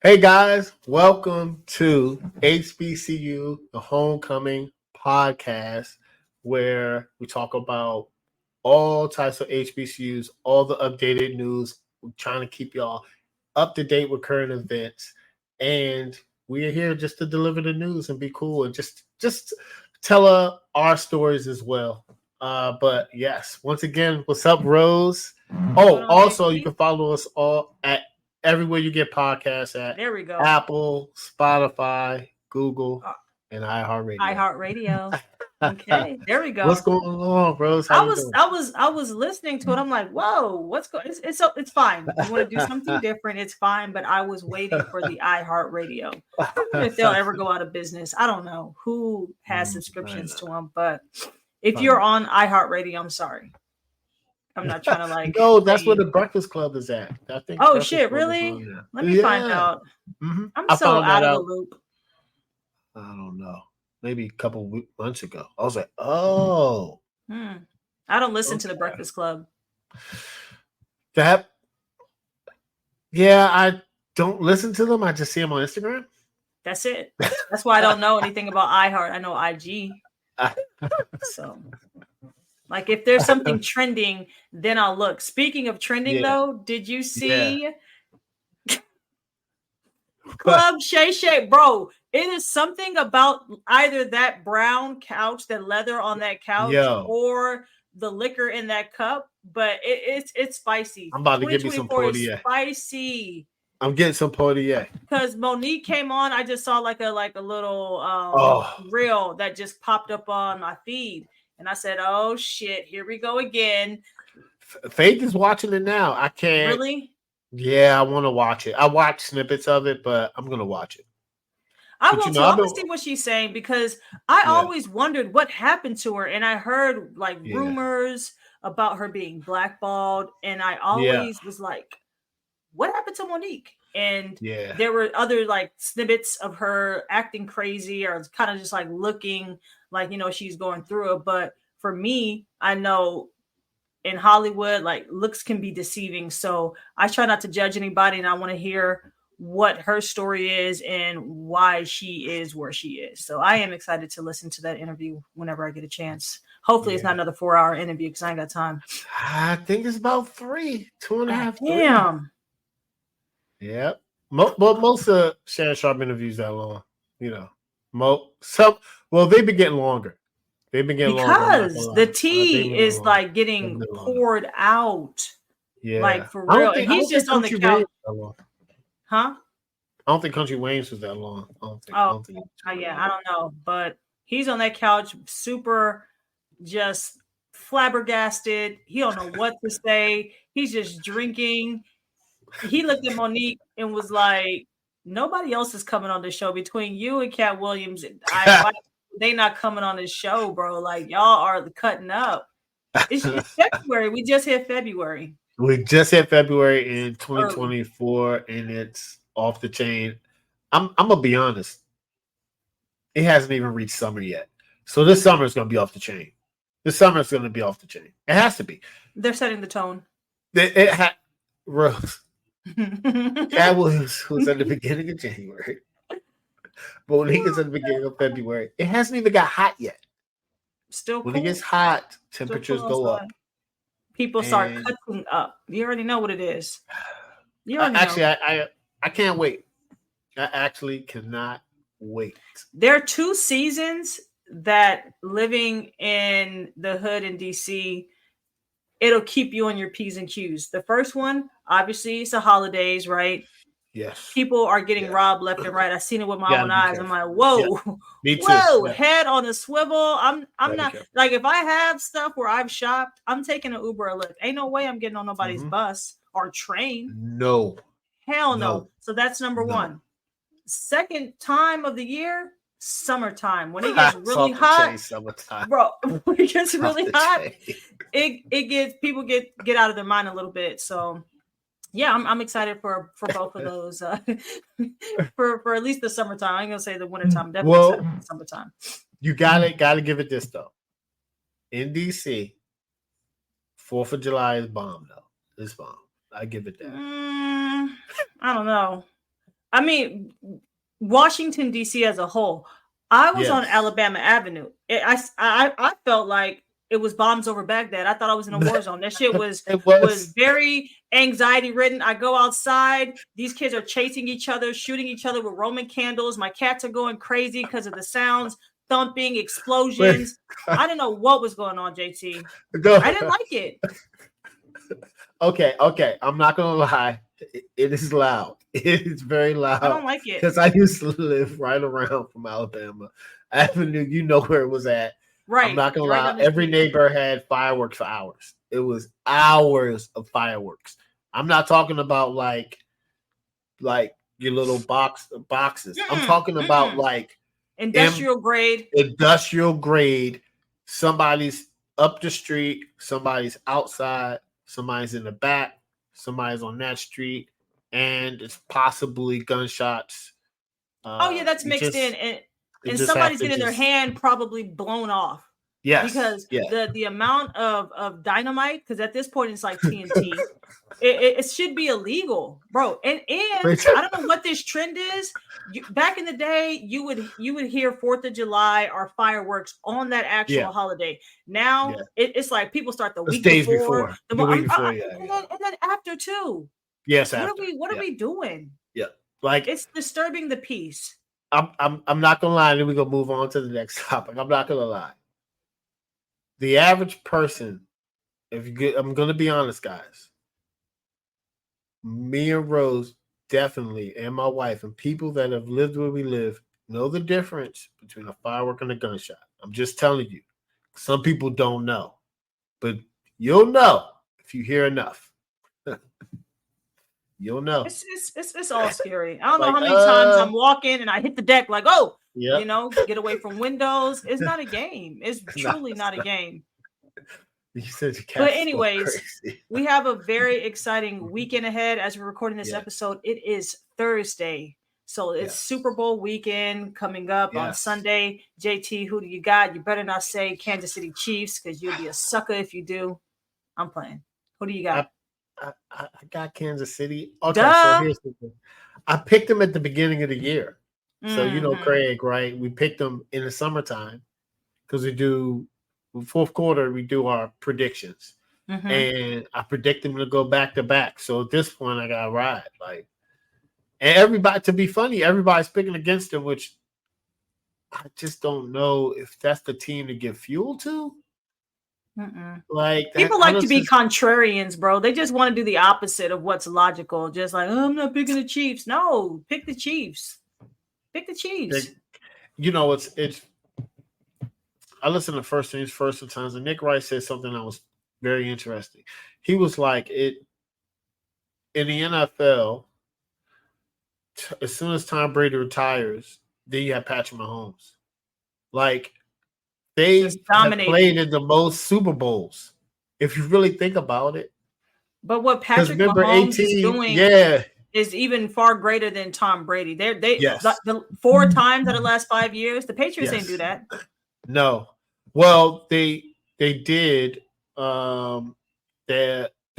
Hey guys, welcome to HBCU, the Homecoming Podcast, where we talk about all types of HBCUs, all the updated news. We're trying to keep y'all up to date with current events, and we're here just to deliver the news and be cool and just tell our stories as well. But yes, once again, what's up, Rose? What's Oh, going on, also, you JP? can follow us all at everywhere you get podcasts at There we go. Apple, Spotify, Google, Uh, and iHeartRadio. iHeartRadio. Okay, there we What's go. going on, Rose? How I you was, doing? I was, I was listening to it. I'm like, whoa, what's going? It's fine. You want to do something different? It's fine. But I was waiting for the iHeartRadio. I wonder if they'll ever go out of business. I don't know who has I subscriptions know. to them, but if I you're know. on iHeartRadio, I'm sorry. I'm not trying to like No, pay that's where the you. Breakfast Club is at. I think Oh Breakfast shit, Club is really? on there. Let me find Yeah. out. I'm I so found out that of the out, loop. I don't know, maybe a couple months ago. I was like, oh, Hmm. I don't listen to the okay. Breakfast Club. That, yeah, I don't listen to them. I just see them on Instagram. That's it. That's why I don't know anything about iHeart. I know IG. So, like, if there's something trending, then I'll look. Speaking of trending, Yeah, though, did you yeah. see Club Shay Shay? Bro, it is something about either that brown couch, that leather on that couch, Yo, or the liquor in that cup. But it's spicy. I'm about to give me some 2024 is Portier. spicy. I'm getting some Portier. Because Monique came on, I just saw like a little Oh, reel that just popped up on my feed, and I said, "Oh shit, here we go again." Faith is watching it now. I can't. Really? Yeah, I want to watch it. I watched snippets of it, but I'm gonna watch it. I But will you know, too. I'm I've gonna been. see what she's saying because I Yeah, always wondered what happened to her, and I heard like yeah, rumors about her being blackballed, and I yeah, always was like, what happened to Monique? And yeah, there were other like snippets of her acting crazy or kind of just like looking like, she's going through it. But for me, I know in Hollywood, like looks can be deceiving. So I try not to judge anybody and I want to hear what her story is and why she is where she is. So I am excited to listen to that interview whenever I get a chance. Hopefully it's not yeah. another 4 hour interview because I ain't got time. I think it's about three, two and a God half, three. damn. Yep. Most of Shannon Sharp interviews that long. You know, some. Well, they've been getting longer. They've been getting longer. I'm not gonna Because the lie. They've tea been getting is longer. like They've getting been longer. poured out, like Yeah. for I don't real. And think. I he's don't just think on the Country Wayne couch, was that long. huh? I don't think Country Wayne's was that long. I don't think. I Oh, don't think it was very yeah, I long. don't know, but he's on that couch, super just flabbergasted. He don't know what to say. He's just drinking. He looked at Monique and was like, "Nobody else is coming on this show between you and Cat Williams. I why they not coming on this show, bro? Like y'all are cutting up. It's February. We just hit February We just hit February in early. 2024, and it's off the chain. I'm gonna be honest. It hasn't even reached summer yet, so this summer is gonna be off the chain. This summer is gonna be off the chain. It has to be. They're setting the tone. It Rose. Cat Williams was at the beginning of January. Monique is at the beginning of February. It hasn't even got hot yet. Still When it gets cool. hot, Still temperatures cool go outside. up. People start And cutting up. You already know what it is. You already know. actually, I can't wait. I actually cannot wait. There are two seasons that living in the hood in DC, it'll keep you on your P's and Q's. The first one, obviously, it's the holidays, right? Yes. People are getting Yeah. robbed left and right. I've seen it with my Gotta own be eyes. I'm careful. like, Yeah. whoa, Me too. whoa, Yeah. head on a swivel. I'm Gotta be not careful. like if I have stuff where I've shopped, I'm taking an Uber or Lyft. Ain't no way I'm getting on nobody's Hmm. bus or train. No. Hell no. No. So that's number No. one. Second time of the year, summertime. When it gets It's really off the hot, chain summertime. bro, when it gets Off really the hot, chain. it gets people get out of their mind a little bit. So yeah, I'm excited for both of those. For at least the summertime. I ain't gonna say the wintertime. I'm definitely excited Well, for the summertime. you gotta give it this though. In DC, 4th of July is bomb though. It's bomb. I give it that. I don't know. I mean, Washington D.C. as a whole. I was on Yes. Alabama Avenue. I felt like it was bombs over Baghdad. I thought I was in a war zone. That shit was It was. very anxiety ridden. I go outside. These kids are chasing each other, shooting each other with Roman candles. My cats are going crazy because of the sounds, thumping, explosions. I didn't know what was going on, JT. I didn't like it. Okay. I'm not gonna lie. It is loud. It is very loud. I don't like it because I used to live right around from Alabama Avenue. You know where it was at. Right. I'm not gonna right lie. Every neighbor had fireworks for hours. It was hours of fireworks. I'm not talking about like your little boxes. I'm talking about like industrial grade. Industrial grade. Somebody's up the street. Somebody's outside. Somebody's in the back. Somebody's on that street, and it's possibly gunshots. Oh yeah, that's mixed in, and somebody's getting their hand probably blown off. Yes, because the amount of dynamite, because at this point it's like TNT. it should be illegal, bro. And I don't know what this trend is. Back in the day, you would hear 4th of July or fireworks on that actual holiday. Now it's like people start the week before. And then after too. Yes, what are we doing? Yeah, like it's disturbing the peace. I'm not gonna lie. Then we're gonna move on to the next topic. I'm not gonna lie. The average person, I'm gonna be honest, guys. Me and Rose definitely, and my wife, and people that have lived where we live know the difference between a firework and a gunshot. I'm just telling you. Some people don't know, but you'll know if you hear enough. You'll know. It's all scary. I don't know how many times I'm walking and I hit the deck like, get away from windows. It's not a game. It's truly not a game. You said but anyways, we have a very exciting weekend ahead as we're recording this episode. It is Thursday. So it's Super Bowl weekend coming up on Sunday. JT, who do you got? You better not say Kansas City Chiefs because you'll be a sucker if you do. I'm playing. Who do you got? I got Kansas City. Okay, so here's the thing. I picked them at the beginning of the year. So you know Craig, right? We picked them in the summertime because we do fourth quarter. We do our predictions, and I predict them to go back to back. So at this point, I got to ride and everybody. To be funny, everybody's picking against them, which I just don't know if that's the team to give fuel to. Like people like to be contrarians, bro. They just want to do the opposite of what's logical. Just like, I'm not picking the Chiefs. No, pick the Chiefs. Pick the Chiefs. You know, it's. I listened to First Things First sometimes, and Nick Wright said something that was very interesting. He was like, in the NFL, as soon as Tom Brady retires, then you have Patrick Mahomes. Like. They have played in the most Super Bowls, if you really think about it. But what Patrick Mahomes is doing is even far greater than Tom Brady. The 4 times out of the last 5 years, the Patriots didn't do that. No. Well, they did. The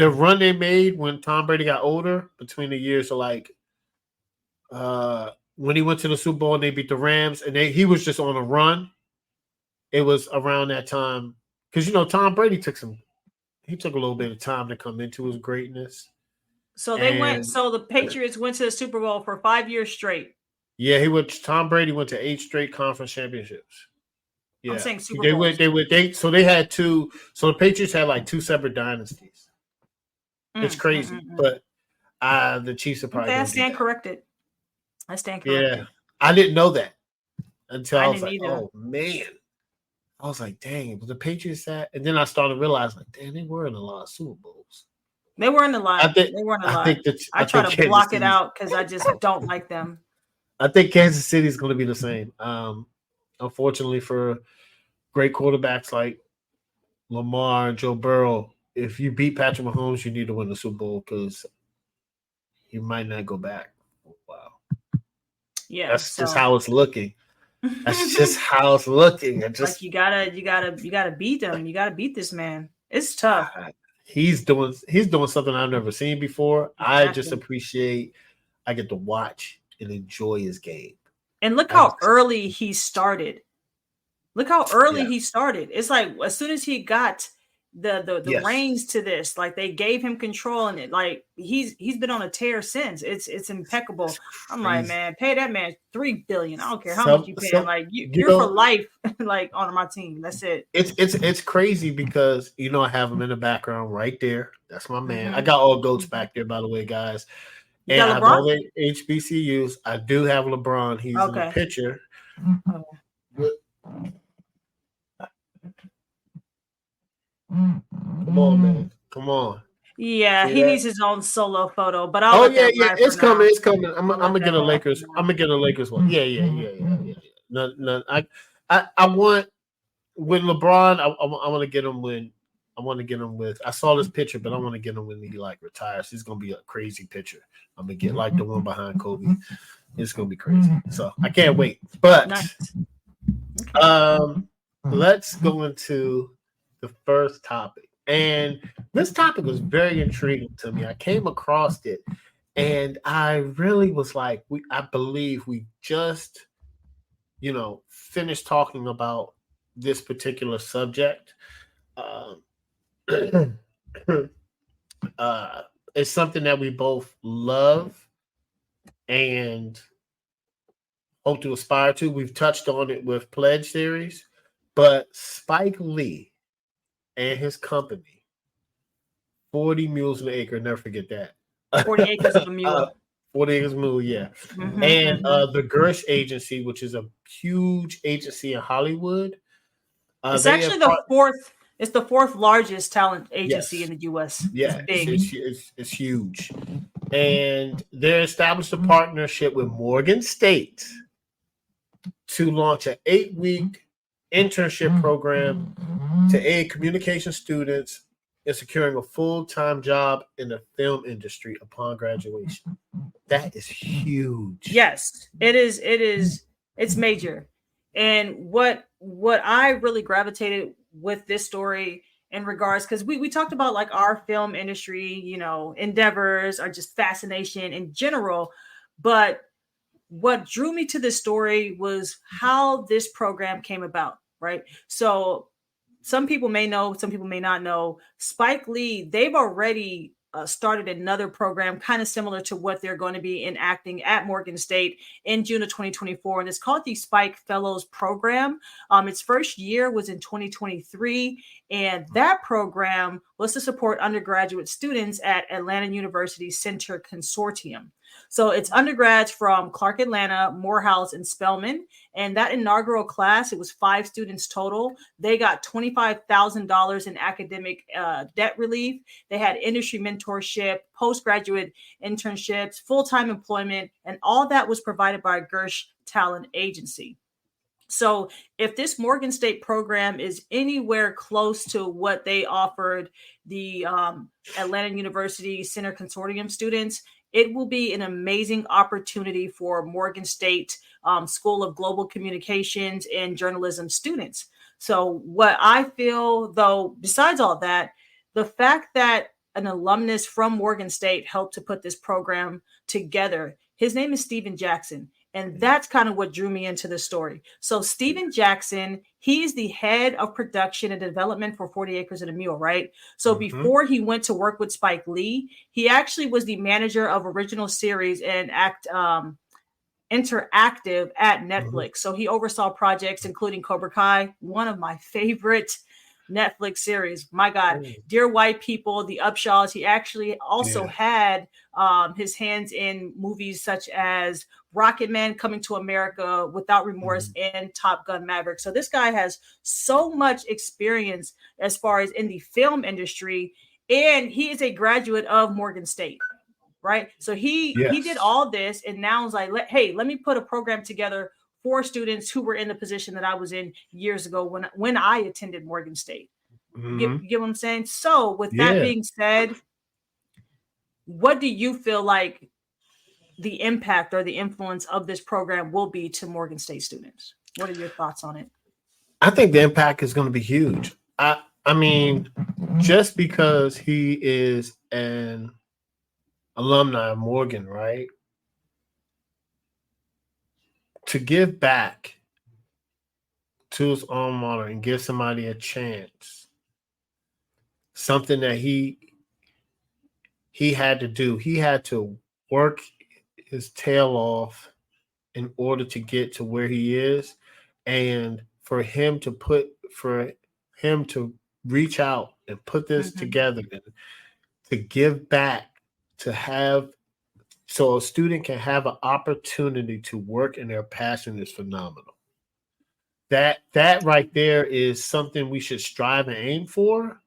run they made when Tom Brady got older between the years of like when he went to the Super Bowl and they beat the Rams, and he was just on a run. It was around that time because Tom Brady took a little bit of time to come into his greatness. So the Patriots went to the Super Bowl for 5 years straight. Yeah, Tom Brady went to 8 straight conference championships. Yeah, I'm saying Super Bowls. So they had 2. So the Patriots had like 2 separate dynasties. It's crazy, but the Chiefs are probably. I stand corrected. Yeah, I didn't know that until I was like, oh man. I was like, dang, was the Patriots that? And then I started realizing, like, damn, they were in a lot of Super Bowls. They were in a lot. I try to block it out because I just don't like them. I think Kansas City is going to be the same. Unfortunately, for great quarterbacks like Lamar and Joe Burrow, if you beat Patrick Mahomes, you need to win the Super Bowl because you might not go back. Wow. Yeah. That's just how it's looking. That's just how it's looking. Like you gotta beat them. You gotta beat this man. It's tough. He's doing something I've never seen before. Exactly. I just appreciate I get to watch and enjoy his game. And look how early he started. It's like as soon as he got the reins to this, like they gave him control, and it like he's been on a tear since. It's impeccable. I'm like, man, pay that man $3 billion. I don't care how much you pay him. Like you're for life, like on my team. That's it. It's crazy because I have him in the background right there. That's my man. I got all goats back there, by the way, guys. And I have all the HBCUs. I do have LeBron. He's in the picture. Come on, man. Come on. Yeah, he needs his own solo photo. But it's coming. It's coming. I'm gonna get a Lakers. I'm gonna get a Lakers one. Yeah. No. I want with LeBron. I want to get him when. I want to get him with. I saw this picture, but I want to get him when he like retires. It's gonna be a crazy picture. I'm gonna get like the one behind Kobe. It's gonna be crazy. So I can't wait. But let's go into the first topic. And this topic was very intriguing to me. I came across it, and I really was like, I believe we just, finished talking about this particular subject. It's something that we both love and hope to aspire to. We've touched on it with Pledge Series, but Spike Lee and his company, 40 Mules an Acre, never forget that. 40 Acres of a Mule. 40 Acres of a Mule, yeah. And the Gersh Agency, which is a huge agency in Hollywood. It's actually It's the fourth largest talent agency in the U.S. Yeah, it's huge. And they established a partnership with Morgan State to launch an 8-week internship program to aid communication students in securing a full-time job in the film industry upon graduation. That is huge. Yes, it is. It's major. And what I really gravitated with this story in regards, because we talked about like our film industry, endeavors or just fascination in general. But what drew me to this story was how this program came about, right? So some people may know, some people may not know. Spike Lee, they've already started another program kind of similar to what they're going to be enacting at Morgan State in June of 2024. And it's called the Spike Fellows Program. Its first year was in 2023. And that program was to support undergraduate students at Atlanta University Center Consortium. So it's undergrads from Clark Atlanta, Morehouse, and Spelman. And that inaugural class, it was 5 students total. They got $25,000 in academic debt relief. They had industry mentorship, postgraduate internships, full-time employment, and all that was provided by Gersh Talent Agency. So if this Morgan State program is anywhere close to what they offered the Atlanta University Center Consortium students, it will be an amazing opportunity for Morgan State School of Global Communications and Journalism students. So what I feel, though, besides all that, the fact that an alumnus from Morgan State helped to put this program together, his name is Steven Jackson. And that's kind of what drew me into the story. So Steven Jackson, he is the head of production and development for 40 Acres and a Mule, right? So before he went to work with Spike Lee, he actually was the manager of original series and interactive at Netflix. So he oversaw projects including Cobra Kai, one of my favorite Netflix series. My God, Dear White People, The Upshaws. He actually also had his hands in movies such as Rocket Man, Coming to America, Without Remorse, and Top Gun Maverick. So this guy has so much experience as far as in the film industry, and he is a graduate of Morgan State, right? So he did all this, and now is like, let me put a program together for students who were in the position that I was in years ago when I attended Morgan State. You get what I'm saying? So with that being said, what do you feel like the impact or the influence of this program will be to Morgan State students? What are your thoughts on it? I think the impact is going to be huge. I mean, just because he is an alumni of Morgan, right? to give back to his alma mater and give somebody a chance, something that he had to do. He had to work his tail off in order to get to where he is, and for him to reach out and put this together and to give back, to have so a student can have an opportunity to work in their passion is phenomenal. That right there is something we should strive and aim for,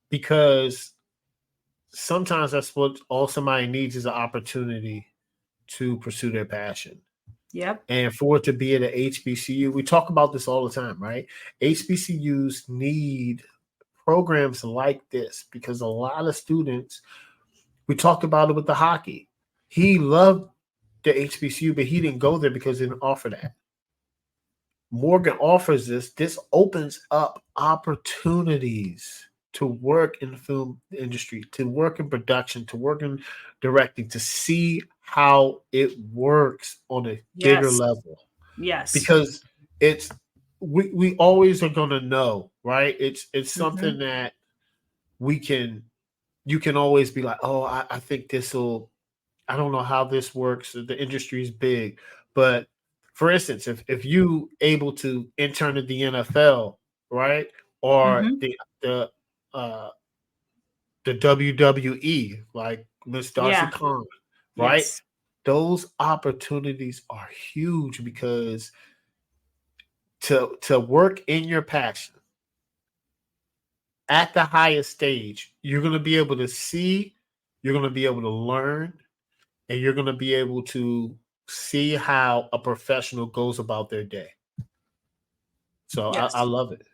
because sometimes that's what all somebody needs is an opportunity to pursue their passion. Yep. And for it to be at an HBCU, we talk about this all the time, right? HBCUs need programs like this because a lot of students, we talked about it with the hockey. He loved the HBCU, but he didn't go there because they didn't offer that. Morgan offers this. This opens up opportunities to work in the film industry, to work in production, to work in directing, to see how it works on a bigger level. Yes. Because it's we always are gonna know, right? It's something that you can always be like, oh, I think I don't know how this works. The industry is big. But for instance, if you able to intern at the NFL, right? Or the WWE, like Miss Darcy Khan, right? Yes. Those opportunities are huge because to work in your passion at the highest stage, you're going to be able to see, you're going to be able to learn, and you're going to be able to see how a professional goes about their day. So I love it.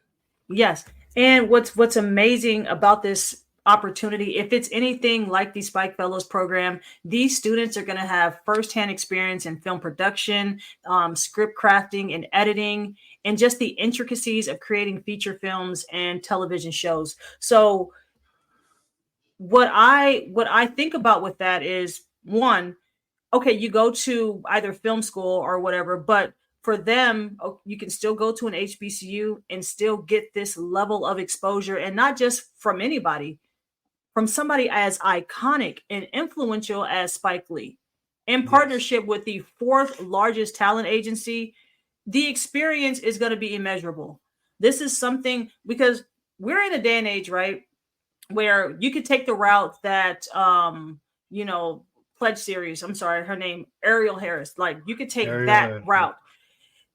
Yes. And what's amazing about this opportunity, if it's anything like the Spike Fellows program, these students are going to have firsthand experience in film production, script crafting and editing, and just the intricacies of creating feature films and television shows. So what I think about with that is, one, okay, you go to either film school or whatever, but for them, you can still go to an HBCU and still get this level of exposure, and not just from anybody, from somebody as iconic and influential as Spike Lee, in partnership with the fourth largest talent agency. The experience is going to be immeasurable. This is something, because we're in a day and age, right, where you could take the route that, Pledge Series, I'm sorry, her name, Ariel Harris. Like, you could take that route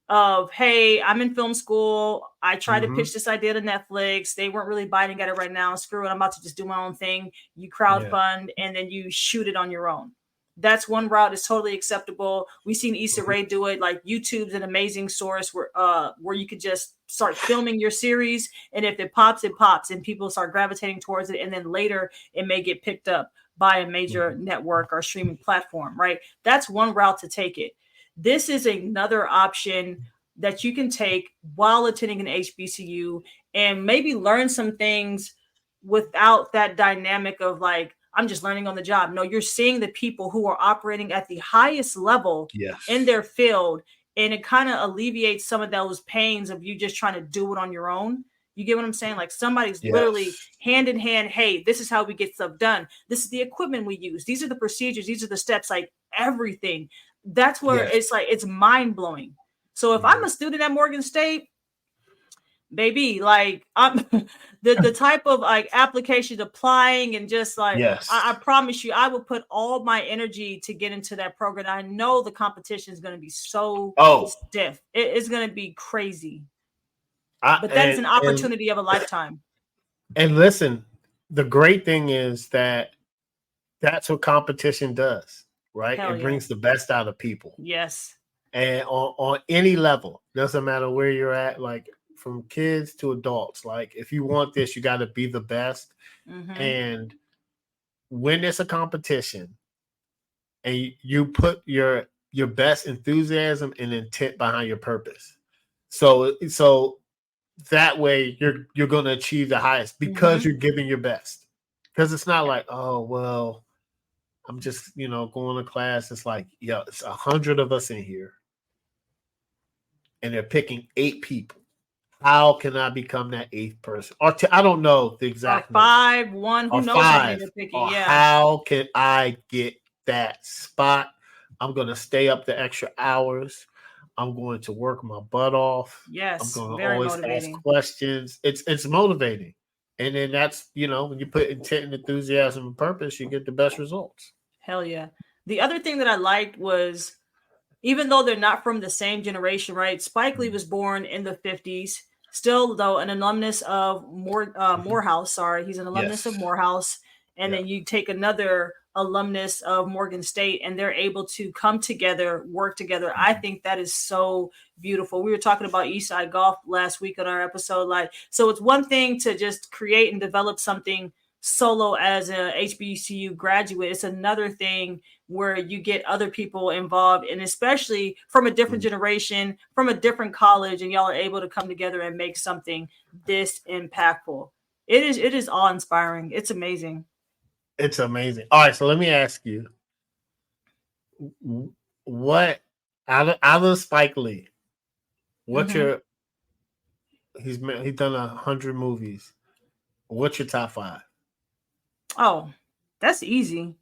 of, hey, I'm in film school. I tried to pitch this idea to Netflix. They weren't really biting at it right now. Screw it. I'm about to just do my own thing. You crowdfund and then you shoot it on your own. That's one route. It's totally acceptable. We've seen Issa Rae do it. Like, YouTube's an amazing source where you could just start filming your series, and if it pops, and people start gravitating towards it, and then later it may get picked up by a major network or streaming platform, right? That's one route to take it. This is another option that you can take while attending an HBCU and maybe learn some things without that dynamic of like, I'm just learning on the job. No, you're seeing the people who are operating at the highest level in their field, and it kind of alleviates some of those pains of you just trying to do it on your own. You get what I'm saying? Like, somebody's literally hand in hand. Hey, this is how we get stuff done. This is the equipment we use. These are the procedures. These are the steps, like everything. That's where it's like, it's mind blowing. So if I'm a student at Morgan State, baby, like, I'm the type of like application applying and just like, I promise you, I will put all my energy to get into that program. I know the competition is going to be so stiff. It's going to be crazy. But that is an opportunity of a lifetime. And listen, the great thing is that that's what competition does, right? It brings the best out of people. Yes. And on any level, doesn't matter where you're at, like from kids to adults. Like, if you want this, you got to be the best. And when it's a competition and you put your best enthusiasm and intent behind your purpose, so that way you're going to achieve the highest because you're giving your best. Because it's not like, oh, well, I'm just, going to class. It's like, it's 100 of us in here. and they're picking 8 people. How can I become that 8th person? Or I don't know the exact or 5, 1, who or knows how many 5. they're picking? Or Yeah. how can I get that spot? I'm going to stay up the extra hours. I'm going to work my butt off. Yes, I'm going to very always motivating. ask questions. It's motivating. And then that's, when you put intent and enthusiasm and purpose, you get the best results. Hell yeah. The other thing that I liked was, even though they're not from the same generation, right? Spike Lee was born in the 50s, still though an alumnus of Morehouse. Sorry, he's an alumnus of Morehouse. And then you take another alumnus of Morgan State, and they're able to come together, work together. I think that is so beautiful. We were talking about Eastside Golf last week on our episode. So it's one thing to just create and develop something solo as a HBCU graduate. It's another thing where you get other people involved, and especially from a different generation, from a different college, and y'all are able to come together and make something this impactful. It is awe-inspiring. It's amazing. It's amazing. All right, so let me ask you, what out of Spike Lee, what's your he's done 100 movies. What's your top 5? Oh, that's easy.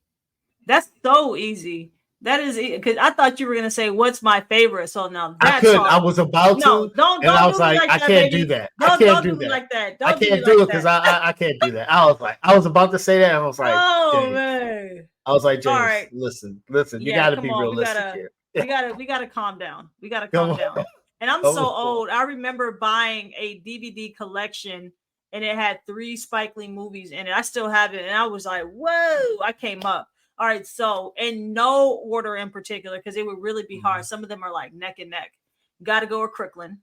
That's so easy. That is because I thought you were gonna say what's my favorite. So now that's I was about to. No, don't I was do like, like I that, can't baby. do that. Don't do that. like that. I can't do it because I can't do that. I was about to say that. And I was like, oh James. Man. I was like, James, all right. listen. Yeah, you got to be realistic here. We gotta calm down. We gotta calm down. And I'm so old. I remember buying a DVD collection, and it had 3 Spike Lee movies in it. I still have it, and I was like, whoa! I came up. All right, so in no order in particular, because it would really be hard. Some of them are like neck and neck. Got to go with Crooklyn.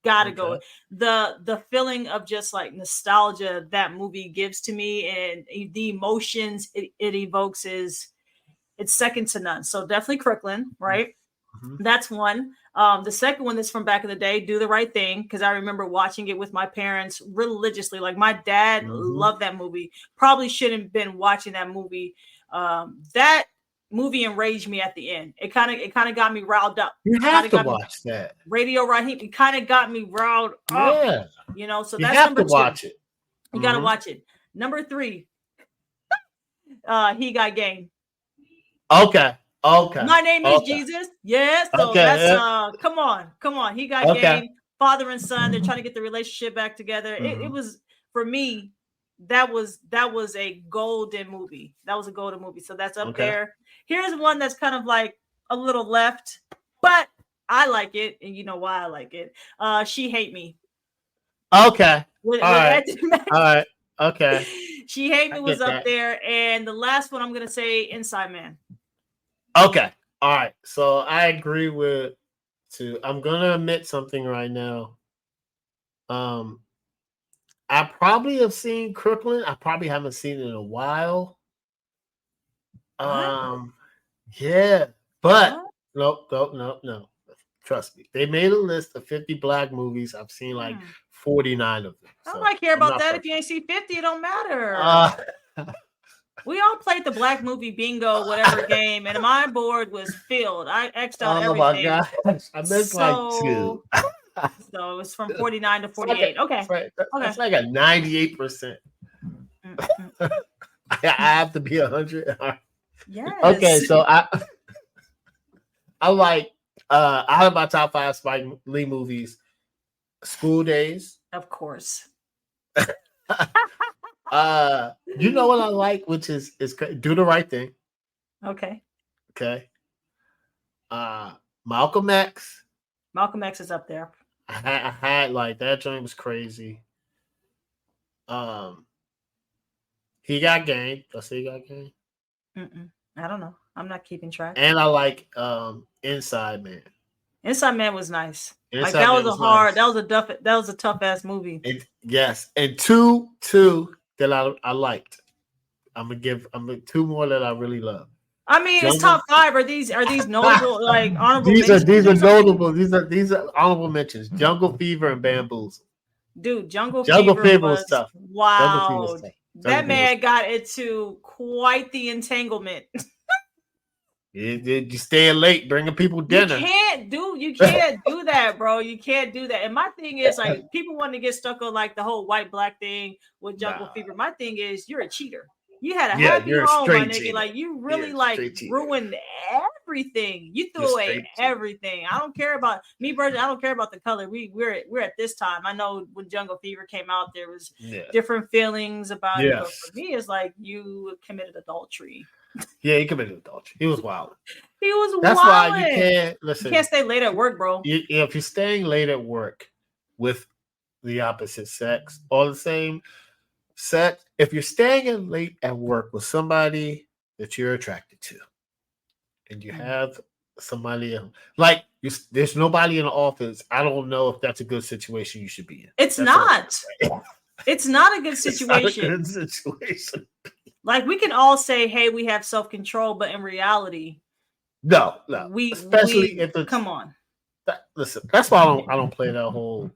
Got to go. The feeling of just like nostalgia that movie gives to me, and the emotions it evokes it's second to none. So definitely Crooklyn, right? That's one. The second one is from back in the day, Do the Right Thing, because I remember watching it with my parents religiously. Like my dad loved that movie. Probably shouldn't have been watching that movie. That movie enraged me at the end. It kind of got me riled up. You have to watch that. Radio Raheem. It kind of got me riled up. Yeah. So you that's have number to 2. watch it. You gotta watch it. Number 3. He Got Game. Okay. My name is Jesus. Yeah. So that's come on. He Got Game. Father and son. They're trying to get the relationship back together. It was, for me, that was a golden movie. That was a golden movie. So that's up there. Here's one that's kind of like a little left, but I like it, and you know why I like it. She Hate Me. Okay. All right. Okay. She Hate Me was up there, and the last one I'm gonna say Inside Man. Okay. All right. So I agree with I'm gonna admit something right now. I probably have seen Crooklyn. I probably haven't seen it in a while. Yeah, but no. Trust me. They made a list of 50 black movies. I've seen like 49 of them. I don't care about that. If you ain't seen 50, it don't matter. We all played the black movie bingo, whatever game, and my board was filled. I X'd out everything. Oh my gosh. I missed like 2. So it's from 49 to 48. That's like a 98%. I have to be 100. Yes. Okay, so I like out of my top 5 Spike Lee movies, School Days. Of course. You know what I like, which is Do the Right Thing. Okay. Malcolm X. Malcolm X is up there. I had like that joint was crazy. He Got Game. Did I say He Got Game? I don't know. I'm not keeping track. And I like Inside Man. Inside Man was nice. That was a tough ass movie. Yes, and two that I liked. I'm gonna 2 more that I really love. I mean, it's top 5. Are these notable, like honorable? These are notable. These are honorable mentions. Jungle Fever and Bamboozle. Dude, Jungle Fever was tough. Wow, that man got into quite the entanglement. You staying late, bringing people dinner. You can't do that, bro. You can't do that. And my thing is, like, people want to get stuck on like the whole white black thing with Jungle Fever. My thing is, you're a cheater. You had a happy home, my nigga. Cheater. Like, you really ruined everything. You threw away everything. I don't care about me, Virgin. I don't care about the color. We're at this time. I know when Jungle Fever came out, there was different feelings about it. But for me, it's like you committed adultery. Yeah, he committed adultery. He was wild. That's why you can't listen. You can't stay late at work, bro. If you're staying late at work with the opposite sex or the same sex, if you're staying in late at work with somebody that you're attracted to, and you have somebody like there's nobody in the office, I don't know if that's a good situation you should be in. It's not. It's not a good situation. It's not a good situation. Like, we can all say, hey, we have self-control, but in reality, no. Especially if it's, come on. Listen, that's why I don't play that whole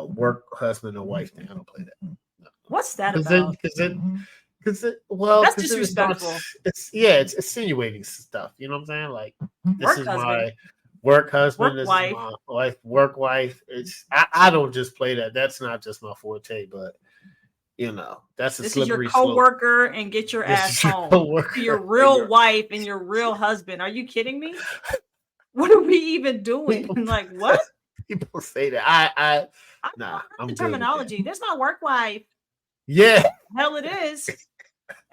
work husband and wife thing. I don't play that. No. What's that about? Because that's disrespectful. It's insinuating stuff. You know what I'm saying? Like, this is my work husband, this is my wife, work wife. I don't just play that. That's not just my forte, but you know, that's a slippery slope. This is your coworker, and get your ass home. Your real wife and your real husband. Are you kidding me? What are we even doing? Like, what? People say that. I'm the terminology. There's my work wife. Yeah. Hell, it is.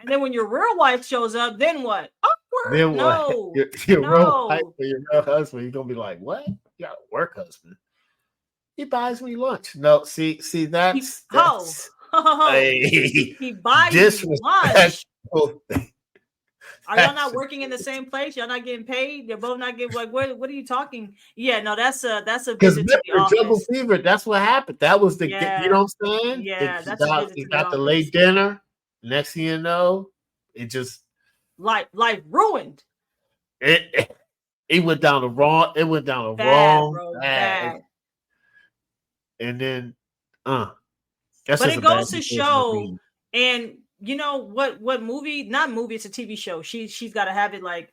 And then when your real wife shows up, then what? Awkward. Then no. Your real wife or your real husband, you're gonna be like, what? You got a work husband? He buys me lunch. No, see, that's he buys you lunch. Are y'all not working in the same place? Y'all not getting paid? You're both not getting, like, what are you talking? Yeah, no, that's a visit to the office. Jungle Fever, that's what happened. That was the you know what I'm saying? Yeah, that's a visit to the office. The late dinner. Next thing you know, it just life ruined. It went down the wrong. It went down the wrong path. And then but it goes to show, and you know what movie? Not movie. It's a TV show. She's got to have it like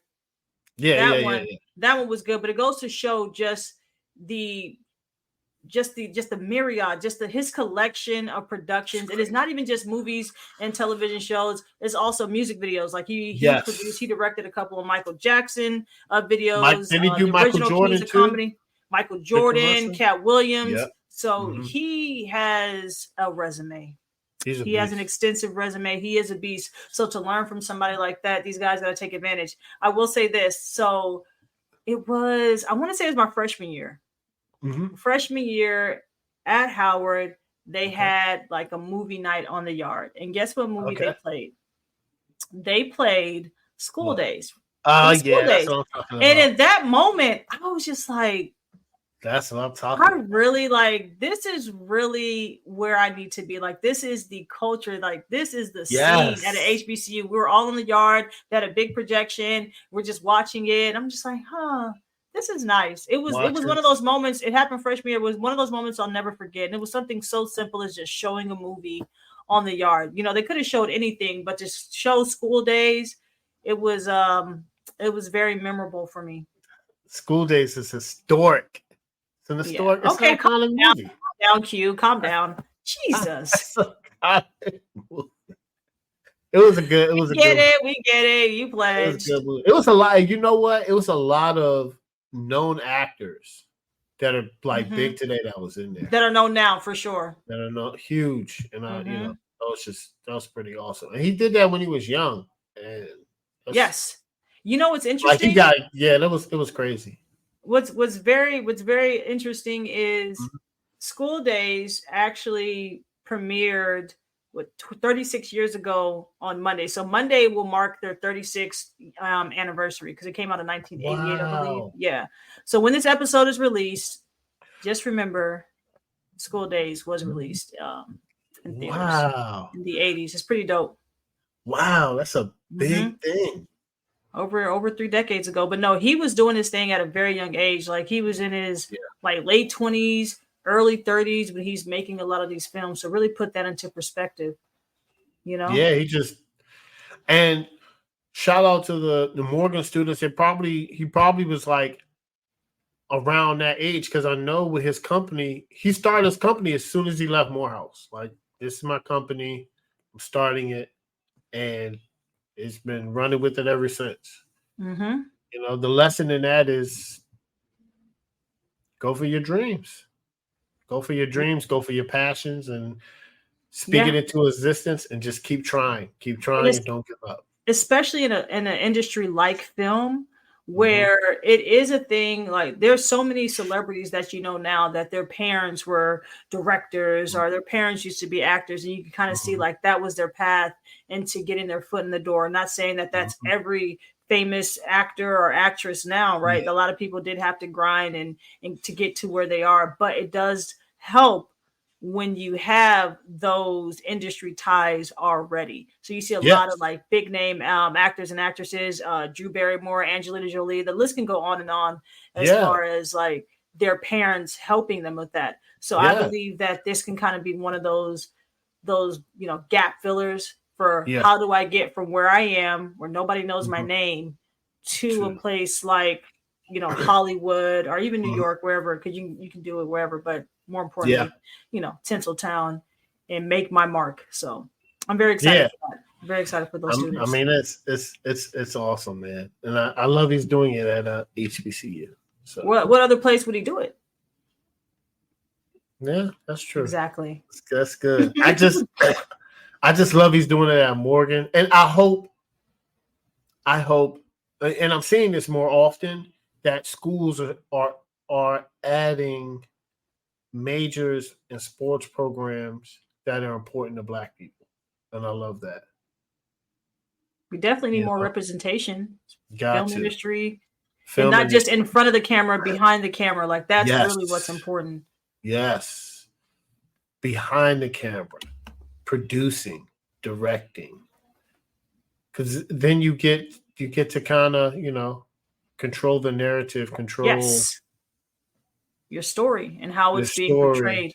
that one. That one was good, but it goes to show just the myriad, his collection of productions. It is not even just movies and television shows. It's also music videos. Like he produced, he directed a couple of Michael Jackson videos. Did he do Michael Jordan too? Comedy. Michael Jordan, Cat Williams. Yep. So he has a resume. He has an extensive resume. He is a beast. So to learn from somebody like that, these guys got to take advantage. I will say this. So I want to say it was my freshman year. Mm-hmm. Freshman year at Howard, they had like a movie night on the yard. And guess what movie they played? They played School Days. School Days. That's what I'm talking about. And in that moment, I was just like, that's what I'm talking about. I really this is really where I need to be. Like, this is the culture. Like, this is the scene at an HBCU. We were all in the yard. They had a big projection. We're just watching it. I'm just like, this is nice. It was one of those moments. It happened freshman year. It was one of those moments I'll never forget. And it was something so simple as just showing a movie on the yard. You know, they could have showed anything, but to show School Days, it was very memorable for me. School Days is historic. It's an historic. Yeah. Okay, calm down. Movie. Calm down, Q. Calm down. Jesus. It was a good. We get it. You pledged. It was a lot. You know what? It was a lot of known actors that are like big today that was in there. That are known now for sure. That are known huge, and you know, that was pretty awesome. And he did that when he was young. And yes, you know what's interesting? Like it was crazy. What's very interesting is School Days actually premiered 36 years ago on Monday. So Monday will mark their 36th anniversary because it came out in 1988, I believe. Yeah. So when this episode is released, just remember School Days was released in theaters in the 80s. It's pretty dope. Wow, that's a big thing. Over 3 decades ago. But no, he was doing this thing at a very young age. Like, he was in his like late 20s, early 30s when he's making a lot of these films. So really put that into perspective, you know? Yeah, and shout out to the Morgan students. He probably was like around that age, because I know with his company, he started his company as soon as he left Morehouse. Like, this is my company, I'm starting it, and it's been running with it ever since. Mm-hmm. You know, the lesson in that is go for your dreams. Go for your dreams, go for your passions, and speak it into existence, and just keep trying, and don't give up. Especially in an industry like film, where it is a thing. Like, there's so many celebrities that you know now that their parents were directors or their parents used to be actors, and you can kind of see like that was their path into getting their foot in the door. Not saying that that's every famous actor or actress now, right? Yeah. A lot of people did have to grind and to get to where they are, but it does help when you have those industry ties already. So you see a lot of like big name actors and actresses, Drew Barrymore, Angelina Jolie, the list can go on and on as far as like their parents helping them with that. So I believe that this can kind of be one of those, you know, gap fillers for how do I get from where I am, where nobody knows my name, to a place like, you know, Hollywood or even New York, wherever, because you can do it wherever, but more importantly, you know, Tinseltown, and make my mark. So I'm very excited for that. I'm very excited for those students. I mean, it's awesome, man. And I love he's doing it at HBCU. So what other place would he do it? Yeah, that's true. Exactly. That's good. I just love he's doing it at Morgan. And I hope, and I'm seeing this more often, that schools are adding majors and sports programs that are important to Black people. And I love that. We definitely need more representation. Film industry. And not just in front of the camera, behind the camera. Like, that's really what's important. Yes. Behind the camera. Producing, directing. Because then you get to kind of, you know, control the narrative, control your story and how it's being portrayed.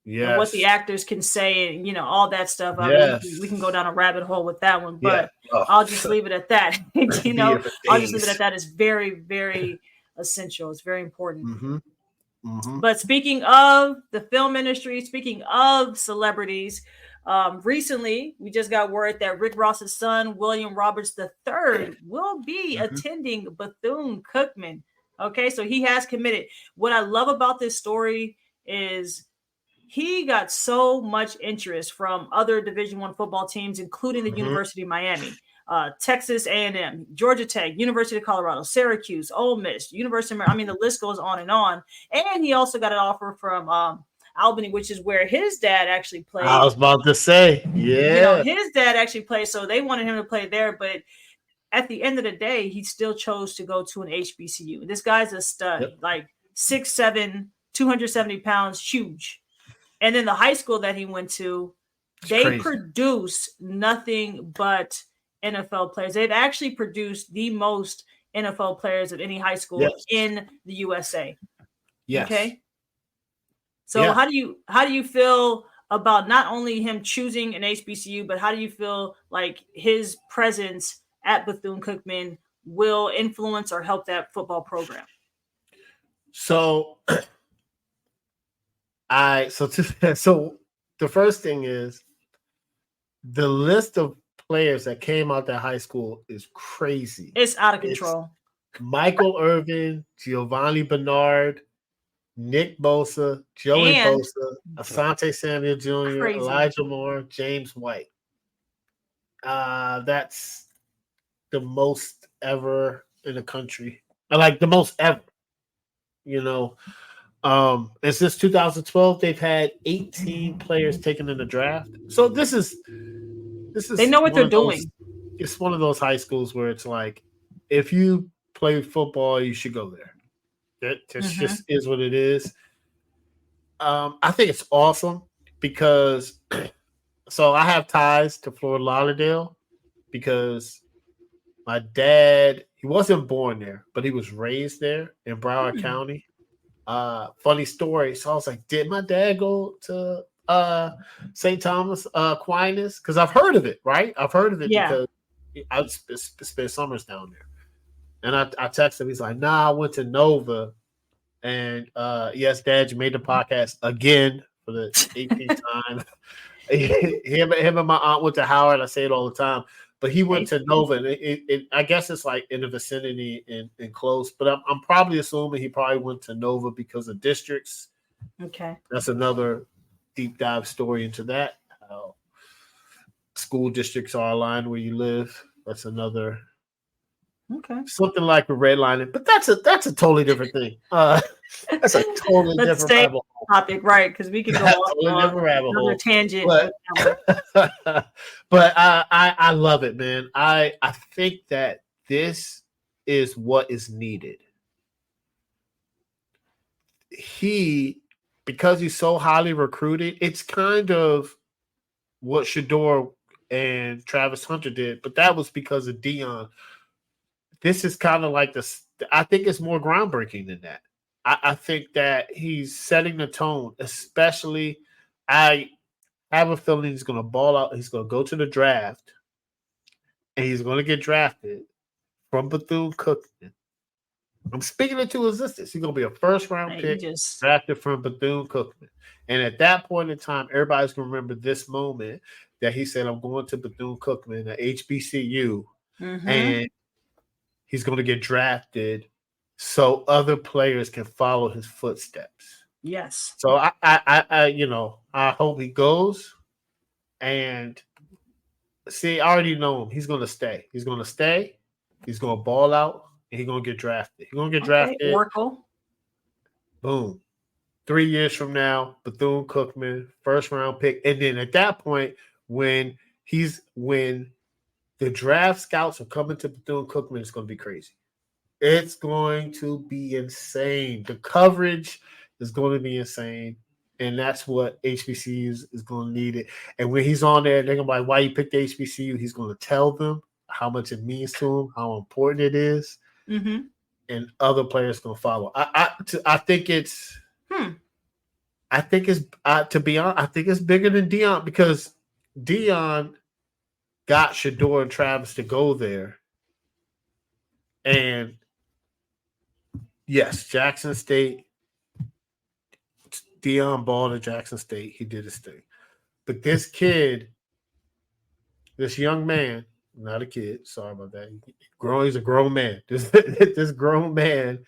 Yes. And what the actors can say, and, you know, all that stuff. I mean, we can go down a rabbit hole with that one, but I'll just leave it at that. You know, I'll just leave it at that. It's very, very essential. It's very important. But speaking of the film industry, speaking of celebrities, recently we just got word that Rick Ross's son, William Roberts III, will be attending Bethune-Cookman. Okay, so he has committed. What I love about this story is he got so much interest from other Division I football teams, including the University of Miami, Texas A&M, Georgia Tech, University of Colorado, Syracuse, Ole Miss, University of Maryland. I mean, the list goes on. And he also got an offer from Albany, which is where his dad actually played. I was about to say, you know, his dad actually played, so they wanted him to play there. But at the end of the day, he still chose to go to an HBCU. This guy's a stud, like 6'7", 270 pounds, huge. And then the high school that he went to, they produce nothing but NFL players. They've actually produced the most NFL players of any high school in the USA. Yes. Okay. So how do you feel about not only him choosing an HBCU, but how do you feel like his presence at Bethune-Cookman will influence or help that football program? So so the first thing is the list of players that came out that high school is crazy. It's out of control. It's Michael Irvin, Giovanni Bernard, Nick Bosa, Joey Bosa, Asante Samuel Jr., Elijah Moore, James White. That's the most ever in the country. Like the most ever. You know, since 2012, they've had 18 players taken in the draft. So this is they know what they're doing. It's one of those high schools where it's like, if you play football, you should go there. That just is what it is. I think it's awesome because so I have ties to Fort Lauderdale because my dad, he wasn't born there, but he was raised there in Broward County. Funny story. So I was like, did my dad go to St. Thomas Aquinas? Because I've heard of it, right? I've heard of it because, I spent summers down there. And I texted him. He's like, nah, I went to Nova. And yes, Dad, you made the podcast again for the 18th time. him and my aunt went to Howard. I say it all the time. But he went to Nova. And I guess it's like in the vicinity and close. But I'm probably assuming he probably went to Nova because of districts. Okay. That's another deep dive story into that. How school districts are aligned where you live. That's another something like redlining, but that's a totally different thing. That's a totally different rabbit topic, right? Because we could go off on a tangent. But I love it, man. I think that this is what is needed. Because he's so highly recruited, it's kind of what Shedeur and Travis Hunter did, but that was because of Dion. This is kind of like this. I think it's more groundbreaking than that. I think that he's setting the tone, especially I have a feeling he's going to ball out. He's going to go to the draft, and he's going to get drafted from Bethune-Cookman. I'm speaking into existence. He's going to be a first-round pick drafted from Bethune-Cookman. And at that point in time, everybody's going to remember this moment that he said, I'm going to Bethune-Cookman, an HBCU, and he's going to get drafted so other players can follow his footsteps. Yes. So I hope he goes. And see, I already know him. He's going to stay. He's going to stay. He's going to ball out, and he's going to get drafted. He's going to get drafted. Oracle. Boom. 3 years from now, Bethune-Cookman, first-round pick. And then at that point, when the draft scouts are coming to Bethune-Cookman, it's going to be crazy. It's going to be insane. The coverage is going to be insane, and that's what HBCUs is going to need it. And when he's on there, they're going to be like, why you picked the HBCU? He's going to tell them how much it means to him, how important it is, and other players going to follow. I think it's I think it's to be honest, I think it's bigger than Dion because Dion got Shedeur and Travis to go there. And yes, Jackson State, Dion balled at Jackson State. He did his thing. But this kid, this young man, not a kid, sorry about that. He's a grown man. This grown man,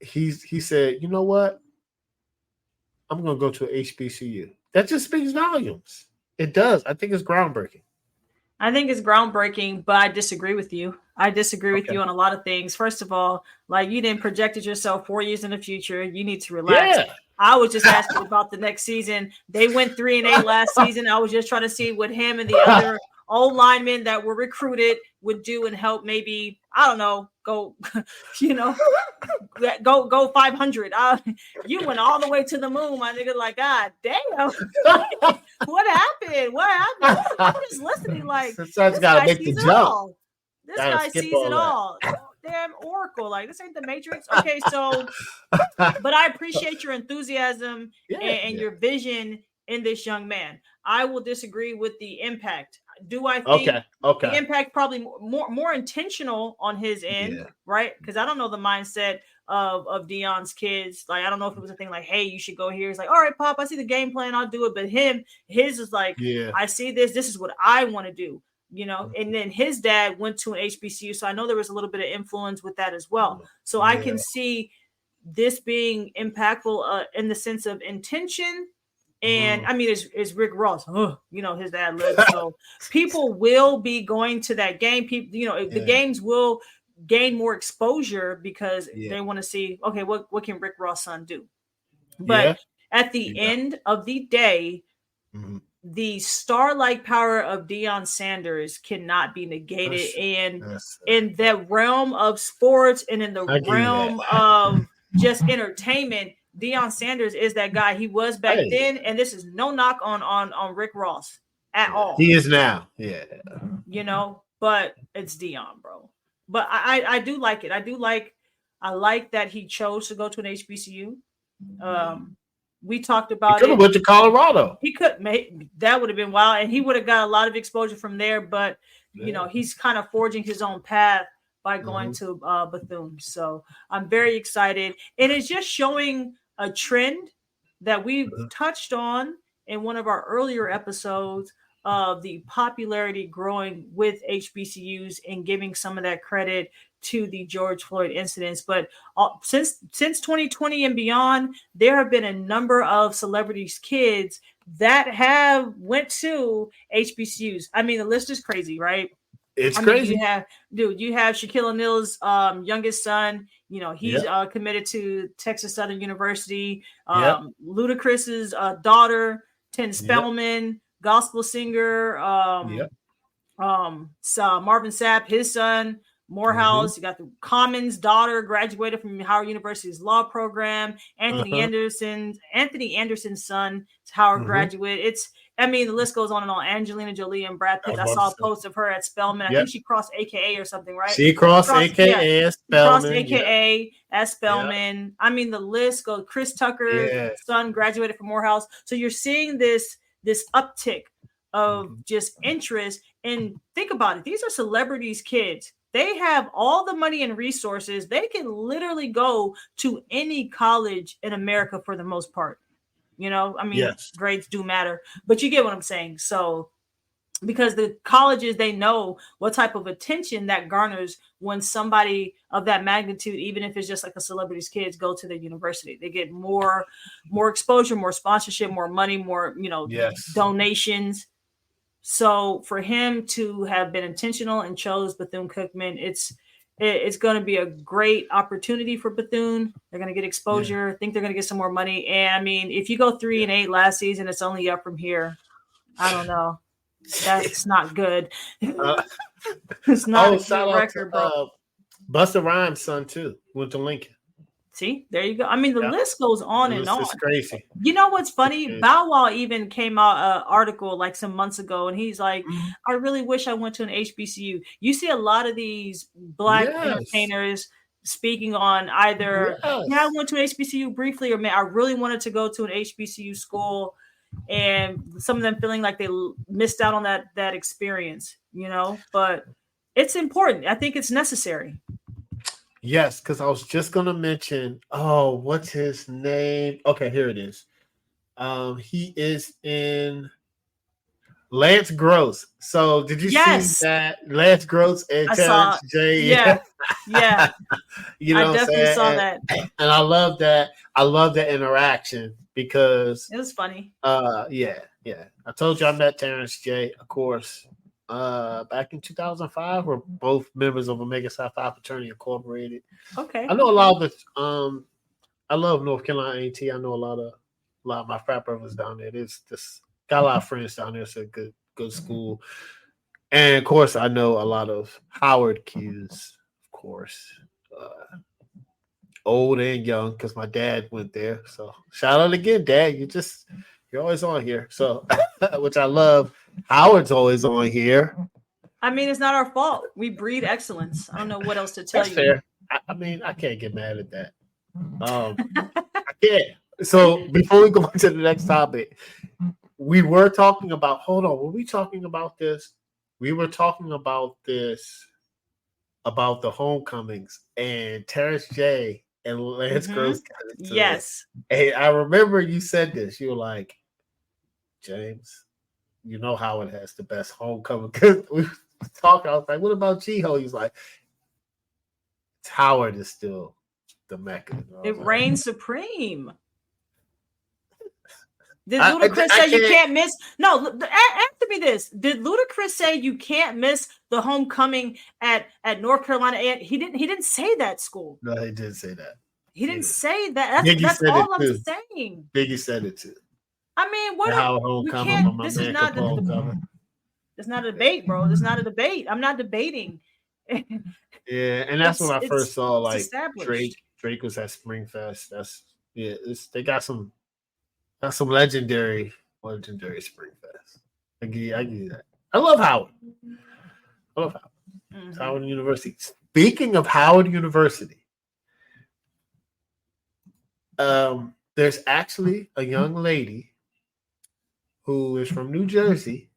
he said, you know what? I'm going to go to an HBCU. That just speaks volumes. It does. I think it's groundbreaking. I think it's groundbreaking, but I disagree with you. I disagree with you on a lot of things. First of all, like you didn't projected yourself 4 years in the future. You need to relax. Yeah. I was just asking about the next season. They went 3-8 last season. I was just trying to see what him and the other old linemen that were recruited would do and help maybe, I don't know, go 500. You went all the way to the moon, my nigga. Like, God damn. What happened? I'm just listeing like, sometimes you gotta make the jump. This guy sees it all. Damn Oracle. Like, this ain't the Matrix. Okay, so, but I appreciate your enthusiasm and your vision in this young man. I will disagree with the impact. Do I think the impact probably more intentional on his end, right? Because I don't know the mindset of Dion's kids. Like, I don't know if it was a thing like, hey, you should go here. He's like, all right, Pop, I see the game plan. I'll do it. But his is like, I see this. This is what I want to do. And then his dad went to an HBCU. So I know there was a little bit of influence with that as well. So I can see this being impactful in the sense of intention. And I mean, it's Rick Ross, his dad lives. So people will be going to that game. People, the games will gain more exposure because they want to see, okay, what can Rick Ross' son do? But at the end of the day, the star-like power of Deion Sanders cannot be negated. And in the realm of sports and in the realm of just entertainment, Deion Sanders is that guy. He was back then, and this is no knock on Rick Ross at all. He is now. But it's Deion, bro. But I do like it. I like that he chose to go to an HBCU. We talked about he could have went to Colorado. He could that would have been wild, and he would have got a lot of exposure from there. But he's kind of forging his own path by going to Bethune. So I'm very excited. And it's just showing a trend that we've touched on in one of our earlier episodes of the popularity growing with HBCUs and giving some of that credit to the George Floyd incidents. But since 2020 and beyond, there have been a number of celebrities' kids that have went to HBCUs. I mean, the list is crazy, right? It's crazy. You have Shaquille O'Neal's youngest son. He's committed to Texas Southern University. Ludacris's daughter, Tim Spellman, gospel singer. Marvin Sapp, his son. Morehouse, you got the Common's daughter, graduated from Howard University's law program. Anthony Anderson's son, Howard graduate. The list goes on and on. Angelina Jolie and Brad Pitt. I saw a post of her at Spelman. I think she crossed AKA or something, right? She crossed AKA as Spelman. Crossed AKA as Spelman. The list goes. Chris Tucker's son graduated from Morehouse. So you're seeing this uptick of just interest. And think about it. These are celebrities' kids. They have all the money and resources. They can literally go to any college in America for the most part. Grades do matter, but you get what I'm saying. So because the colleges, they know what type of attention that garners when somebody of that magnitude, even if it's just like a celebrity's kids, go to the university. They get more exposure, more sponsorship, more money, more, donations. So for him to have been intentional and chose Bethune-Cookman, it's going to be a great opportunity for Bethune. They're going to get exposure. I think they're going to get some more money. And if you go 3-8 last season, it's only up from here. I don't know. That's not good. It's not a good record, bro. Busta Rhymes' son too went to Lincoln. See, there you go. The list goes on and on. It's crazy. You know what's funny? Bow Wow even came out an article like some months ago, and he's like, I really wish I went to an HBCU. You see a lot of these Black entertainers speaking on either, I went to an HBCU briefly, or man, I really wanted to go to an HBCU school, and some of them feeling like they missed out on that experience, but it's important. I think it's necessary. Yes, because I was just going to mention, what's his name? Okay, here it is. He is in Lance Gross. So did you see that? Lance Gross and Terrence J. Yeah. I definitely saw that. And I love that. I love that interaction because it was funny. I told you I met Terrence J, of course. Back in 2005, we're both members of Omega Psi Phi Fraternity Incorporated. Okay. I know a lot of the I love North Carolina A&T. I know a lot of my frat brothers down there. There's just got a lot of friends down there. It's a good school. And of course, I know a lot of Howard Qs, of course. Old and young, because my dad went there. So shout out again, Dad. You're always on here. So which I love. Howard's always on here. It's not our fault. We breed excellence. I don't know what else to tell you. Fair. I can't get mad at that. I can't. So before we go on to the next topic, we were talking about, were we talking about this? We were talking about this, about the homecomings and Terrence J and Lance Gross. Yes. Hey, I remember you said this. You were like, James, you know Howard has the best homecoming. Because we were talking, I was like, what about G-Ho? He's like, Howard is still the Mecca. It reigns supreme. Did Ludacris say you can't miss? No, answer me this. Did Ludacris say you can't miss the homecoming at North Carolina? He didn't say that school. No, he did say that. He didn't say that. That's all I'm saying. Biggie said it too. We can't. This is not it's not a debate, bro. It's not a debate. I'm not debating. Yeah, and that's when I first saw like Drake was at Springfest. They got some legendary Springfest. I give you that. I love Howard. Mm-hmm. Howard University. Speaking of Howard University, there's actually a young lady who is from New Jersey,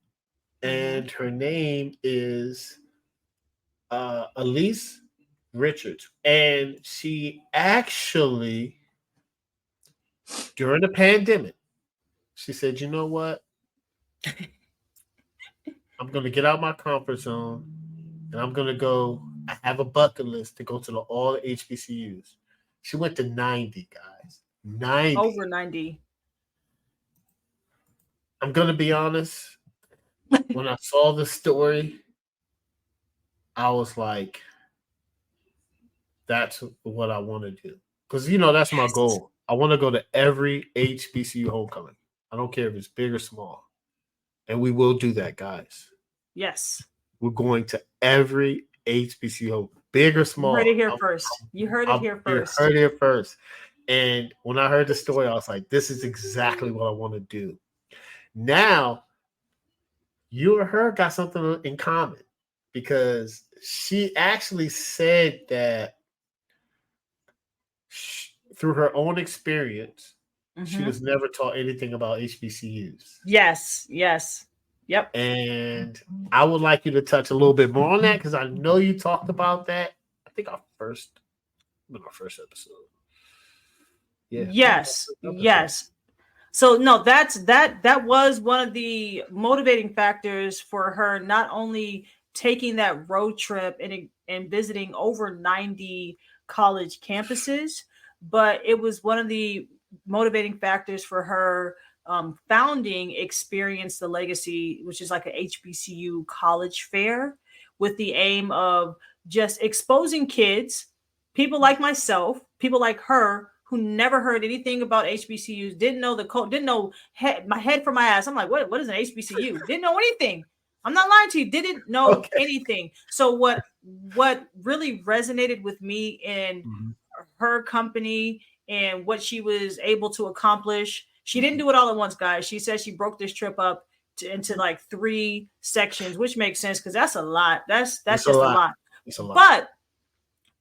and her name is Elise Richards. And she actually, during the pandemic, she said, you know what? I'm going to get out my comfort zone and I'm going to go. I have a bucket list to go to all the HBCUs. She went to 90, guys. 90. Over 90. I'm going to be honest. When I saw the story, I was like, that's what I want to do. Because, that's my goal. I want to go to every HBCU homecoming. I don't care if it's big or small. And we will do that, guys. Yes. We're going to every HBCU, big or small. You heard it here first. You heard it here first. You heard it first. And when I heard the story, I was like, this is exactly what I want to do. Now, you and her got something in common because she actually said that through her own experience, she was never taught anything about HBCUs. Yes. Yep. And I would like you to touch a little bit more on that because I know you talked about that. I think our first episode. Yeah. Yes. So no, that was one of the motivating factors for her not only taking that road trip and visiting over 90 college campuses, but it was one of the motivating factors for her founding Experience the Legacy, which is like an HBCU college fair with the aim of just exposing kids, people like myself, people like her, who never heard anything about HBCUs, didn't know the code, didn't know my head from my ass. I'm like, what is an HBCU? Didn't know anything. I'm not lying to you. Didn't know anything. So what really resonated with me in her company and what she was able to accomplish, she didn't do it all at once, guys. She said she broke this trip up into like 3 sections, which makes sense because that's a lot. That's just a lot. It's a lot. But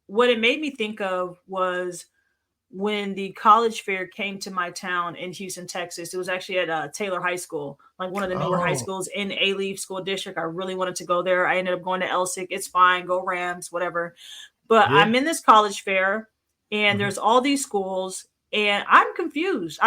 what it made me think of was when the college fair came to my town in Houston, Texas. It was actually at Taylor High School, like one of the newer high schools in A-Leaf School District. I really wanted to go there. I ended up going to LSIC. It's fine. Go Rams, whatever. But I'm in this college fair, and there's all these schools, and I'm confused.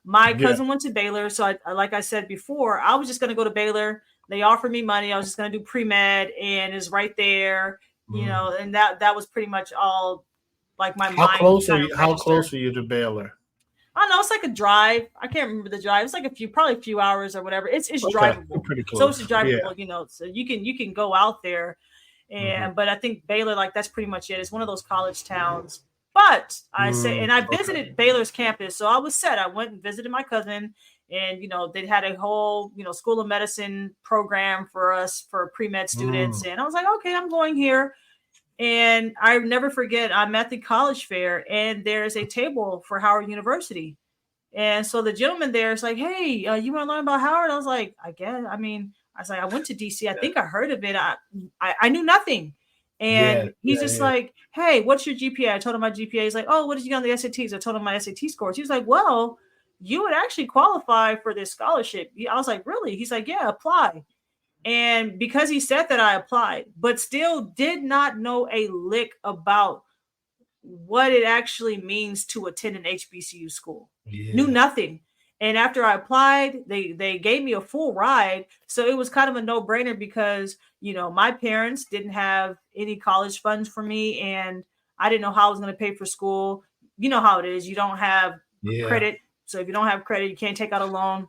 My cousin went to Baylor. So like I said before, I was just going to go to Baylor. They offered me money. I was just going to do pre-med, and it's right there, and that was pretty much all. Like my how mind. How close are you to Baylor? I don't know. It's like a drive. I can't remember the drive. It's like probably a few hours or whatever. It's drivable. Pretty close. So it's drivable, so you can go out there. And but I think Baylor, like that's pretty much it. It's one of those college towns. But I visited Baylor's campus, so I was set. I went and visited my cousin, and they had a whole School of Medicine program for us for pre-med students, and I was like, okay, I'm going here. And I never forget, I'm at the college fair and there's a table for Howard University. And so the gentleman there is like, hey, you want to learn about Howard? I was like, I guess. I mean, I was like, I went to DC. I think I heard of it. I knew nothing. And he's just like, hey, what's your GPA? I told him my GPA. He's like, oh, what did you get on the SATs? I told him my SAT scores. He was like, well, you would actually qualify for this scholarship. I was like, really? He's like, yeah, apply. And because he said that, I applied, but still did not know a lick about what it actually means to attend an HBCU school. Knew nothing. And after I applied, they gave me a full ride. So it was kind of a no-brainer because, my parents didn't have any college funds for me, and I didn't know how I was going to pay for school. You know how it is. You don't have credit. So if you don't have credit, you can't take out a loan.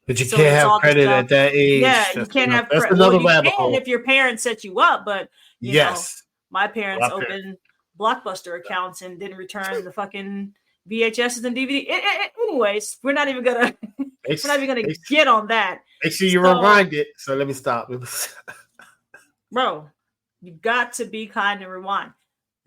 But you can't have credit at that age. Yeah, you can't have credit. That's another rabbit hole. If your parents set you up, but my parents opened Blockbuster accounts and didn't return the fucking VHSs and DVD. Anyways, we're not even gonna get on that. Make sure you rewind it. So let me stop. Bro, you got to be kind and rewind.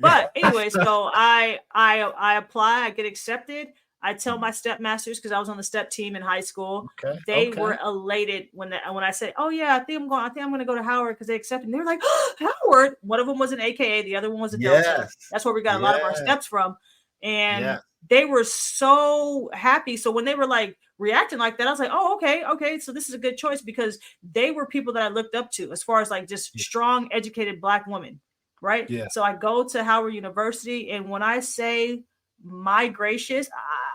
But anyway, so I apply, I get accepted. I tell my stepmasters, because I was on the step team in high school. They were elated when I said, "Oh yeah, I think I'm going to go to Howard because they accepted." And they were like, oh, "Howard!" One of them was an AKA, the other one was a Delta. That's where we got a lot of our steps from. And Yeah. they were so happy. So when they were like reacting like that, I was like, oh, okay. So this is a good choice, because they were people that I looked up to as far as like just strong, educated Black women. Right. Yeah. So I go to Howard University, and when I say, my gracious,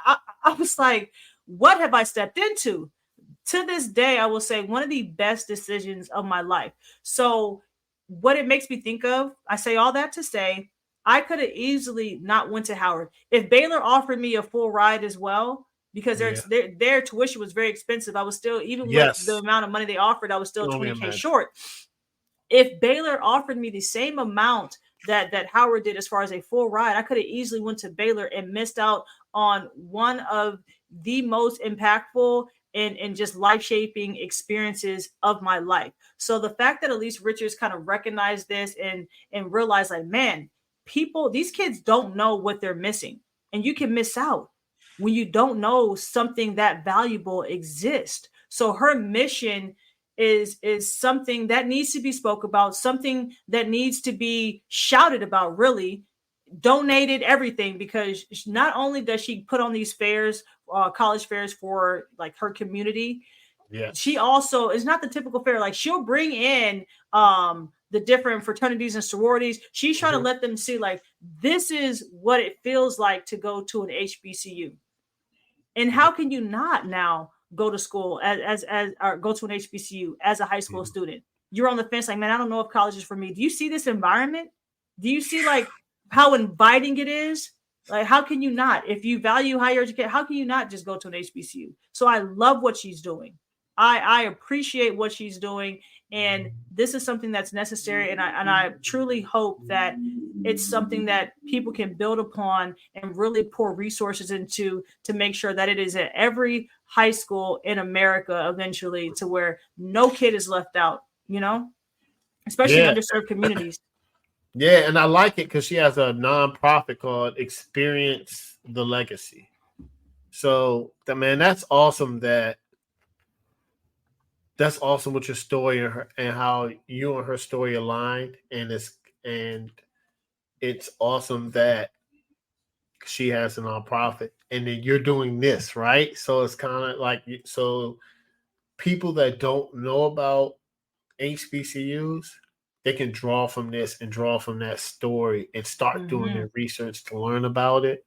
I was like, what have I stepped into? To this day, I will say one of the best decisions of my life. So what it makes me think of, I say all that to say, I could have easily not went to Howard. If Baylor offered me a full ride as well, because Yeah. their tuition was very expensive, I was still, even with the Yes. amount of money they offered, I was still Can only 20K imagine. short. If Baylor offered me the same amount that Howard did as far as a full ride, I could have easily went to Baylor and missed out on one of the most impactful and just life-shaping experiences of my life. So the fact that Elise Richards kind of recognized this and realized, like, man, these kids don't know what they're missing. And you can miss out when you don't know something that valuable exists. So her mission is something that needs to be spoke about, something that needs to be shouted about, really. Donated everything, because not only does she put on these fairs, college fairs for like her community, Yeah. she also is not the typical fair. Like, she'll bring in the different fraternities and sororities. She's trying to let them see, like, this is what it feels like to go to an HBCU. And how can you not now go to school as or go to an HBCU as a high school student? You're on the fence, like, man, I don't know if college is for me. Do you see this environment? Do you see like how inviting it is? Like, how can you not? If you value higher education, how can you not just go to an HBCU? So I love what she's doing. I appreciate what she's doing, and this is something that's necessary. And I truly hope that it's something that people can build upon and really pour resources into, to make sure that it is at every high school in America eventually, to where no kid is left out, especially in underserved communities. Yeah, and I like it because she has a nonprofit called Experience the Legacy. So, man, that's awesome. That's awesome with your story and how you and her story aligned, and it's awesome that she has a nonprofit, and then you're doing this, right? So it's kind of like, so people that don't know about HBCUs, they can draw from this and draw from that story and start doing their research to learn about it.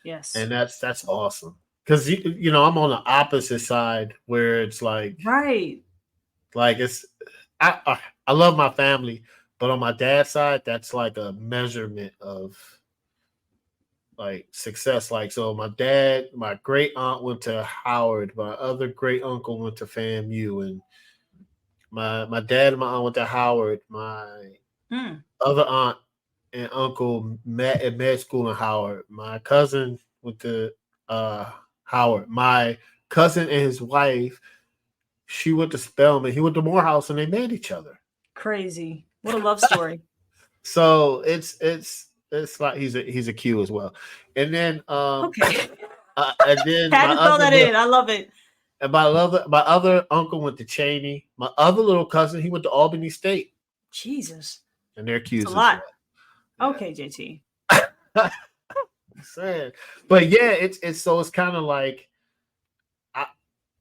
Yes. And that's awesome. Because I'm on the opposite side where it's like, right. Like I love my family, but on my dad's side, that's like a measurement of like success. Like, so my great aunt went to Howard, my other great uncle went to FAMU, and my dad and my aunt went to Howard. My other aunt and uncle met at med school in Howard. My cousin went to Howard. My cousin and his wife, she went to Spelman, he went to Morehouse, and they met each other. Crazy. What a love story. So it's like he's a Q as well. And then okay. And then had to throw that in. I love it. And my other uncle went to Cheney. My other little cousin, he went to Albany State. Jesus. And they're Q's as lot. Well. Okay, JT. Sad. But yeah, it's so it's kind of like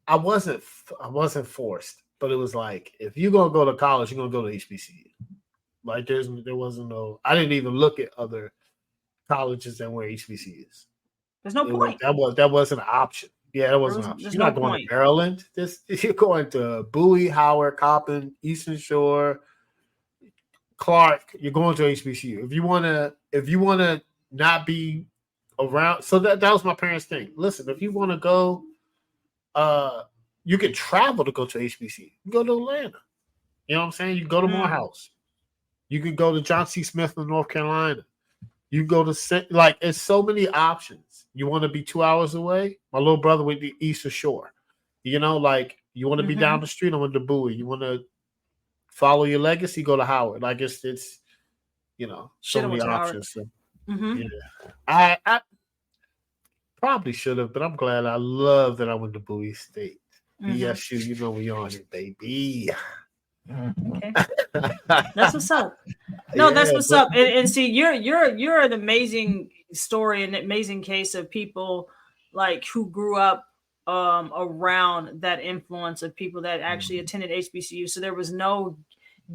I wasn't forced, but it was like, if you're gonna go to college, you're gonna go to HBCU. Like there wasn't no. I didn't even look at other colleges that were HBCUs. There's no point. That wasn't an option. Yeah, that wasn't an option. You're not going to Maryland. You're going to Bowie, Howard, Coppin, Eastern Shore, Clark. You're going to HBCU. If you wanna not be around. So that was my parents' thing. Listen, if you want to go, you can travel to go to HBCU. You can go to Atlanta. You know what I'm saying? You can go to Morehouse. You can go to John C. Smith in North Carolina. You go to, like, it's so many options. You want to be 2 hours away? My little brother went to Eastern Shore. Like, you want to be down the street? I went to Bowie. You want to follow your legacy? Go to Howard. Like, it's so many options. So, yeah. I probably should have, but I'm glad. I love that I went to Bowie State. BSU, we on it, baby. Okay. That's what's up. No, that's what's up. And see, you're an amazing story, an amazing case of people like who grew up around that influence of people that actually attended HBCU. So there was no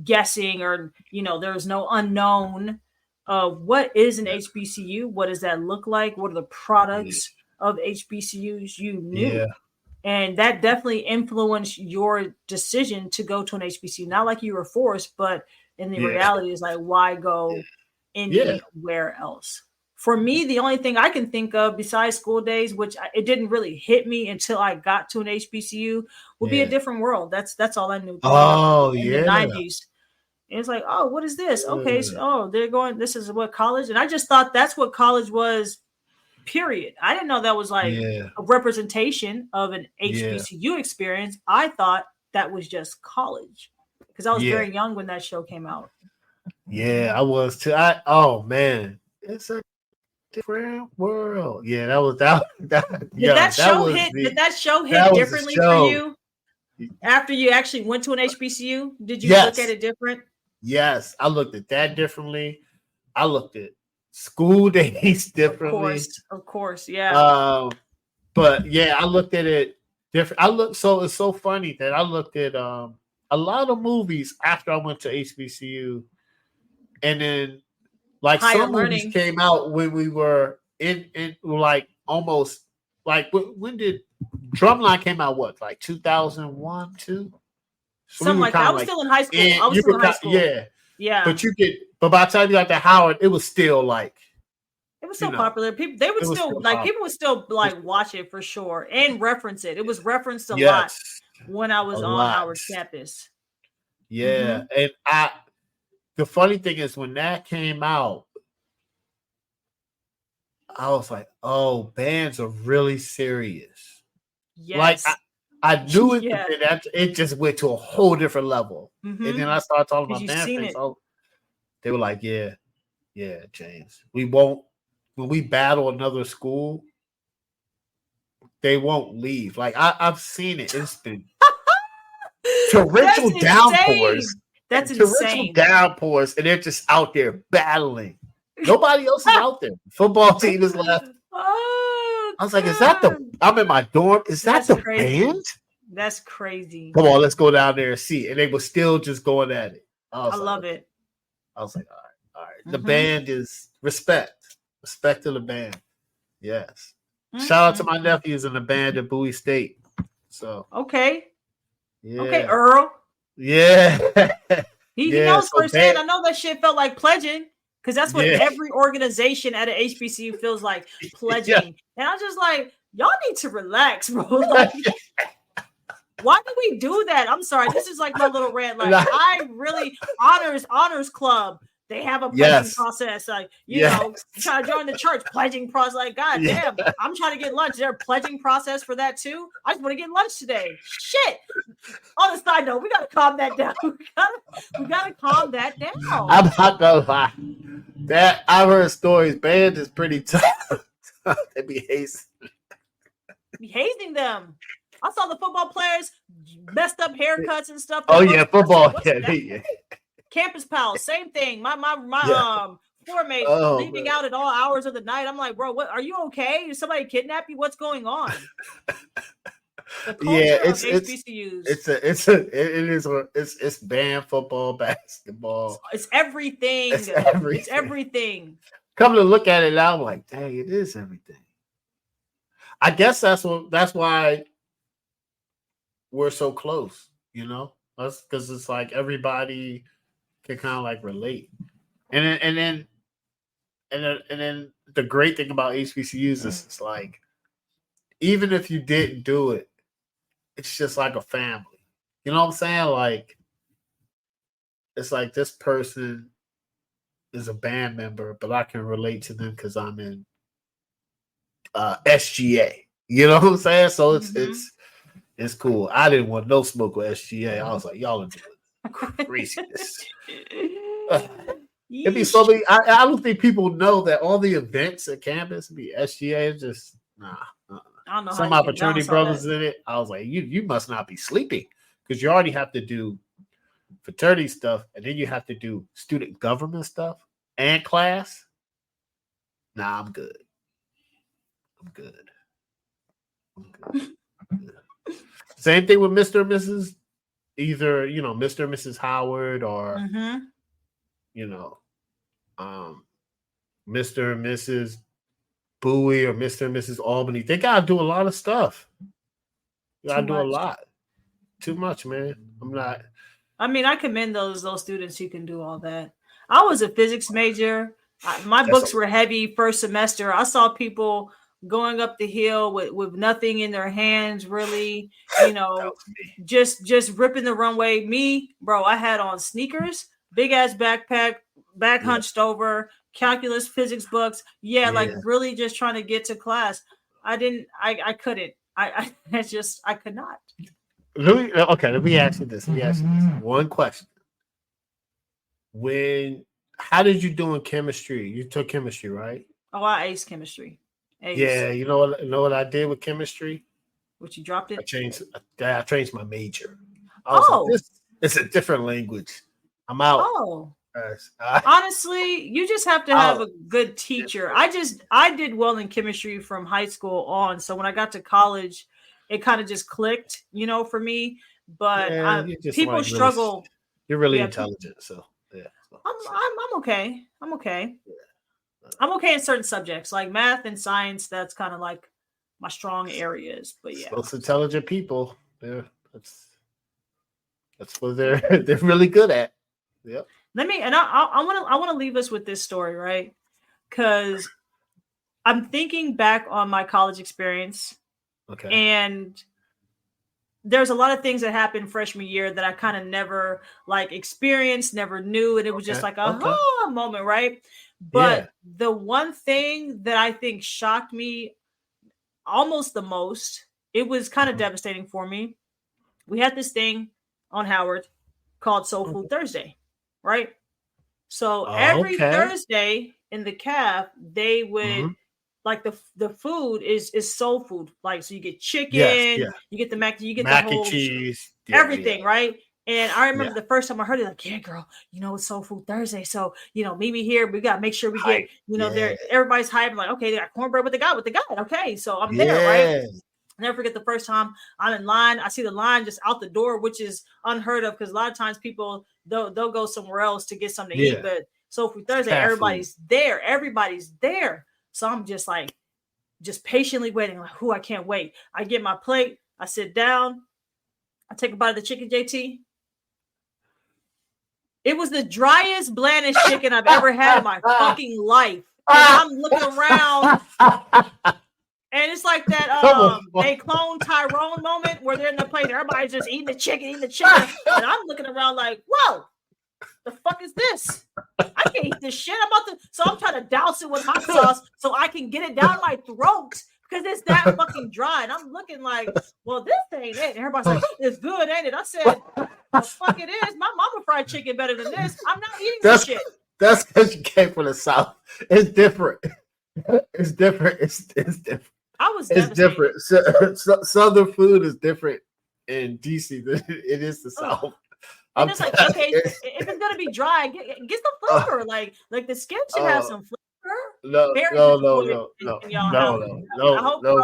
guessing, or there was no unknown of what is an HBCU, what does that look like, what are the products of HBCUs. You knew. Yeah. And that definitely influenced your decision to go to an HBCU. Not like you were forced, but in the reality is like, why go anywhere else? For me, the only thing I can think of besides school days, which it didn't really hit me until I got to an HBCU, would be A Different World. That's all I knew growing up in the 90s. And it's like, oh, what is this? Okay, so, they're going, this is what college, and I just thought that's what college was, period. I didn't know that was like a representation of an HBCU experience. I thought that was just college because I was very young when that show came out. Yeah, I was too. Oh man, it's a different world. Yeah, that was that. Did that show hit differently for you after you actually went to an HBCU? Did you look at it different? Yes, I looked at that differently. I looked at school days differently. Of course, yeah. But yeah, I looked at it different. So it's so funny that I looked at a lot of movies after I went to HBCU, and then like some movies came out when we were in like almost like when did Drumline came out? What, like 2001, 2? Something like that. I was still in high school. Yeah. But by the time you got to Howard, it was still like, it was still popular. People would still like watch it for sure and reference it. It was referenced a lot when I was on Howard's campus. Yeah, and the funny thing is when that came out, I was like, oh, bands are really serious. Yes. Like I knew it, but it just went to a whole different level. And then I started talking about band things. They were like, yeah, James, we won't, when we battle another school, they won't leave. Like I've seen it. It's been torrential downpours. That's insane. Torrential downpours, and they're just out there battling. Nobody else is out there. Football team is left. Oh, I was like, I'm in my dorm. Is that the band? That's crazy. Come on, let's go down there and see. And they were still just going at it. I love it. I was like, all right. The band is respect to the band. Yes. Shout out to my nephews in the band at Bowie State. So okay, Earl. Yeah, he knows firsthand. I know that shit felt like pledging because that's what every organization at an HBCU feels like, pledging. And I'm just like, y'all need to relax, bro. Like, why do we do that? I'm sorry. This is like my little rant. Like, I really honors club. They have a pledging process. Like, you know, trying to join the church, pledging process. Like, God damn, I'm trying to get lunch. Is there a pledging process for that too? I just want to get lunch today. Shit. On a side note, we gotta calm that down. We gotta calm that down. I'm not gonna lie. That I've heard stories. Band is pretty tough. They be hazing them. I saw the football players messed up haircuts and stuff. Oh yeah, football. Campus Pals, same thing. My floor mate leaving out at all hours of the night. I'm like, bro, what? Are you okay? Did somebody kidnap you? What's going on? The culture of HBCUs. It's band, football, basketball. It's everything. It's everything. Come to look at it now, I'm like, dang, it is everything. I guess that's why we're so close, you know? That's because it's like everybody can kind of like relate. And then the great thing about HBCUs is it's like, even if you didn't do it, it's just like a family. You know what I'm saying? Like, it's like this person is a band member, but I can relate to them because I'm in SGA. You know what I'm saying? So it's cool. I didn't want no smoke with SGA. I was like, y'all are doing craziness. It'd be so many. I don't think people know that all the events at campus be SGA. It's just nah. I don't know. Some of my fraternity brothers in it. I was like, you must not be sleeping because you already have to do fraternity stuff, and then you have to do student government stuff and class. Nah, I'm good. I'm good. I'm good. Same thing with Mr. and Mrs. Either, Mr. and Mrs. Howard or, Mr. and Mrs. Bowie or Mr. and Mrs. Albany. They got to do a lot of stuff. You got to do a lot. Too much, man. I'm not. I mean, I commend those students who can do all that. I was a physics major. My books were heavy first semester. I saw people going up the hill with nothing in their hands, really, just ripping the runway. Me, bro, I had on sneakers, big ass backpack, back hunched over, calculus, physics books. Like really just trying to get to class. I couldn't. I could not. Let me ask you this. One question. How did you do in chemistry? You took chemistry, right? Oh, I aced chemistry. Yeah, you know what I did with chemistry? What, you dropped it? I changed my major. Like, it's a different language. I'm out. Oh. Honestly, you just have to have a good teacher. I did well in chemistry from high school on. So when I got to college, it kind of just clicked, for me. But people struggle. You're really intelligent, so yeah. I'm okay. I'm okay. Yeah. I'm okay in certain subjects like math and science. That's kind of like my strong areas. But yeah, most intelligent people, that's what they're really good at. Yep. I want to leave us with this story, right? Because I'm thinking back on my college experience. Okay. And there's a lot of things that happened freshman year that I kind of never experienced, never knew. And it was just like a moment, right? But the one thing that I think shocked me almost the most, it was kind of devastating for me. We had this thing on Howard called Soul Food Thursday, right? So every Thursday in the caf, they would the food is soul food. Like, so you get chicken, you get the mac and cheese, everything, right? And I remember the first time I heard it, like, yeah, girl, it's Soul Food Thursday. So, meet me here. We got to make sure we get, there. Everybody's hype. I'm like, okay, they got cornbread with the guy. Okay. So I'm there, right? Never forget the first time I'm in line. I see the line just out the door, which is unheard of because a lot of times people, they'll go somewhere else to get something to eat. But Soul Food Thursday, everybody's there. Everybody's there. So I'm just patiently waiting, like, I can't wait. I get my plate. I sit down. I take a bite of the chicken, JT. It was the driest, blandest chicken I've ever had in my fucking life. And I'm looking around, and it's like that they clone Tyrone moment where they're in the plate and everybody's just eating the chicken. And I'm looking around like, whoa, the fuck is this? I can't eat this shit. So I'm trying to douse it with hot sauce so I can get it down my throat because it's that fucking dry. And I'm looking like, well, this ain't it. And everybody's like, it's good, ain't it? I said, the fuck it is. My mama fried chicken better than this. I'm not eating this shit. That's because you came from the South. It's different. It's different. It's different. It's different. Southern food is different in DC than it is the South. And it's like, okay, if it's gonna be dry, get some flavor. Like the skin should have some flavor. No,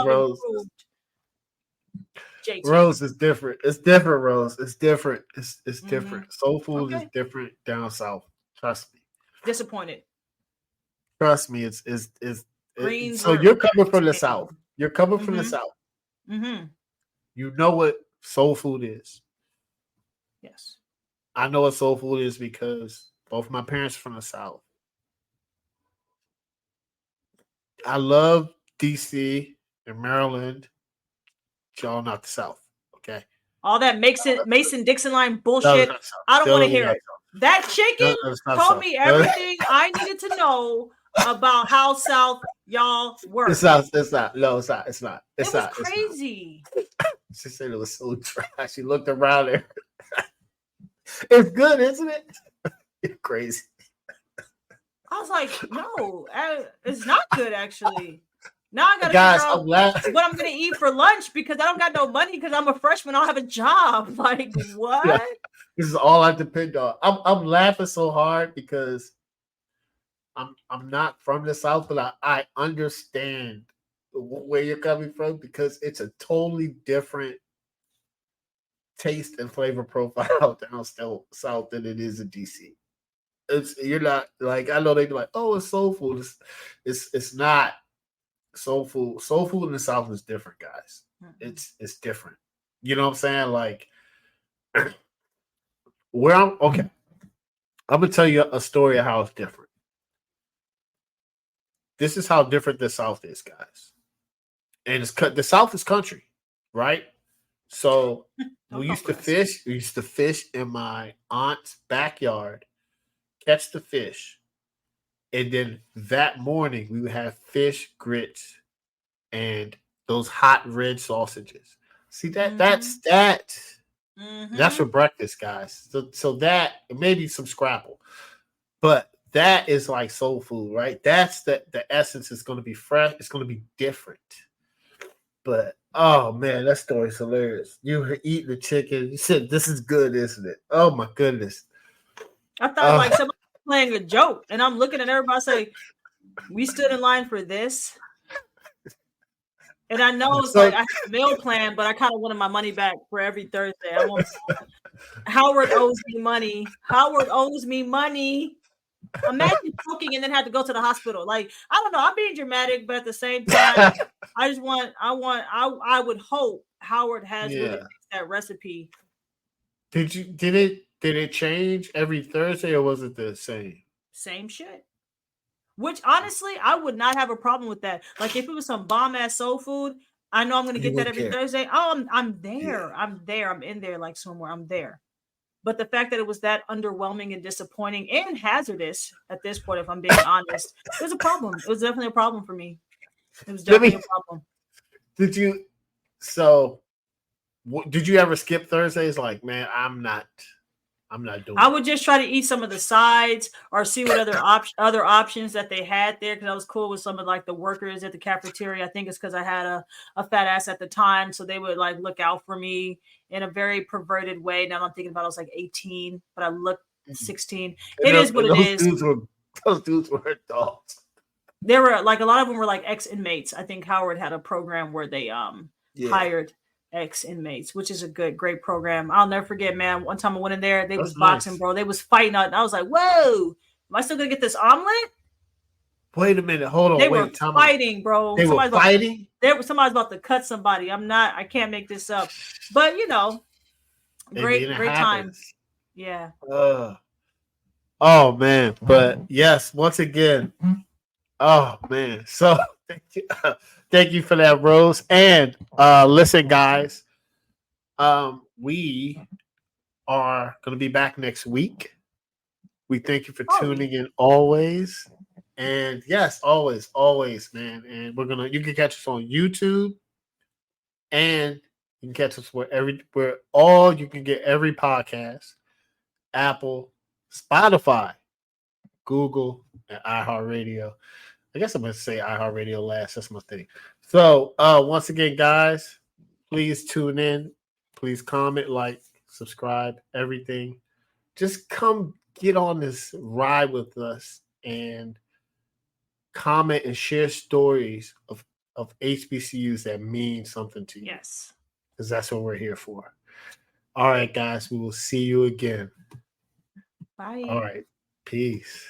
Rose. Rose is different. It's different, Rose. It's different. It's different. Soul food is different down south. Trust me. Disappointed. Trust me. It's so you're coming from the South. You're coming from the South. Mm-hmm. You know what soul food is. Yes. I know what soul food is because both my parents are from the South. I love DC and Maryland. Y'all not the South, okay? All that Mason-Dixon line bullshit. I don't want to hear it. That chicken told me everything I needed to know about how South y'all work. It's not. No, it's not. It's not. It was crazy. She said it was so dry. She looked around there. It's good, isn't it? You're crazy. I was like, no, it's not good, actually. Now I gotta figure out what I'm gonna eat for lunch because I don't got no money because I'm a freshman. I don't have a job. Like, what? Yeah, this is all I depend on. I'm laughing so hard because I'm not from the South, but I understand where you're coming from because it's a totally different taste and flavor profile down still South than it is in DC. It's you're not like I know they be like, oh, it's soul food. It's not soul food. Soul food in the South is different, guys. It's different. You know what I'm saying? Like where I'm okay. I'm gonna tell you a story of how it's different. This is how different the South is, guys. And the South is country, right? So we used to fish. We used to fish in my aunt's backyard, catch the fish, and then that morning we would have fish grits and those hot red sausages. See that. That's for breakfast, guys. So that maybe some scrapple, but that is like soul food, right? That's the essence is going to be fresh. It's going to be different. But oh man, that story's hilarious. You were eating the chicken. You said this is good, isn't it? Oh my goodness. I thought like somebody was playing a joke, and I'm looking at everybody say, "We stood in line for this." And I know it's like I have a meal plan, but I kind of wanted my money back for every Thursday. I want Howard owes me money. Howard owes me money. Imagine choking and then have to go to the hospital. Like, I don't know. I'm being dramatic, but at the same time, I would hope Howard has really fixed that recipe. Did it change every Thursday or was it the same? Same shit. Which honestly, I would not have a problem with that. Like if it was some bomb ass soul food, I know I'm gonna get that every Thursday. Oh, I'm there. Yeah. I'm there. I'm in there like somewhere. I'm there. But the fact that it was that underwhelming and disappointing and hazardous at this point, if I'm being honest, it was a problem. It was definitely a problem for me. It was definitely a problem. Did you ever skip Thursdays? Like, man, I'm not doing I would just try to eat some of the sides or see what other options that they had there, because I was cool with some of like the workers at the cafeteria. I think it's because I had a fat ass at the time, so they would like look out for me in a very perverted way. Now I'm thinking about I was like 18, but I looked 16. It is what it is. Those dudes were adults. There were like a lot of them were like ex-inmates. I think Howard had a program where they hired ex-inmates, which is a great program. I'll never forget, man. One time I went in there, they was boxing, bro. They was fighting out, and I was like, whoa, am I still gonna get this omelet? Wait a minute, hold on. They were fighting, bro. They were fighting? Somebody's about to cut somebody. I can't make this up. But you know, great time. Yeah. Oh man. But yes, once again. Oh man. So thank you for that, Rose. And listen, guys, we are going to be back next week. We thank you for tuning in always. And yes, always, man. And you can catch us on YouTube, and you can catch us where you can get every podcast: Apple, Spotify, Google, and iHeartRadio. I guess I'm going to say iHeartRadio last. That's my thing. So once again, guys, please tune in. Please comment, like, subscribe, everything. Just come get on this ride with us and comment and share stories of HBCUs that mean something to you. Yes. Because that's what we're here for. All right, guys. We will see you again. Bye. All right. Peace.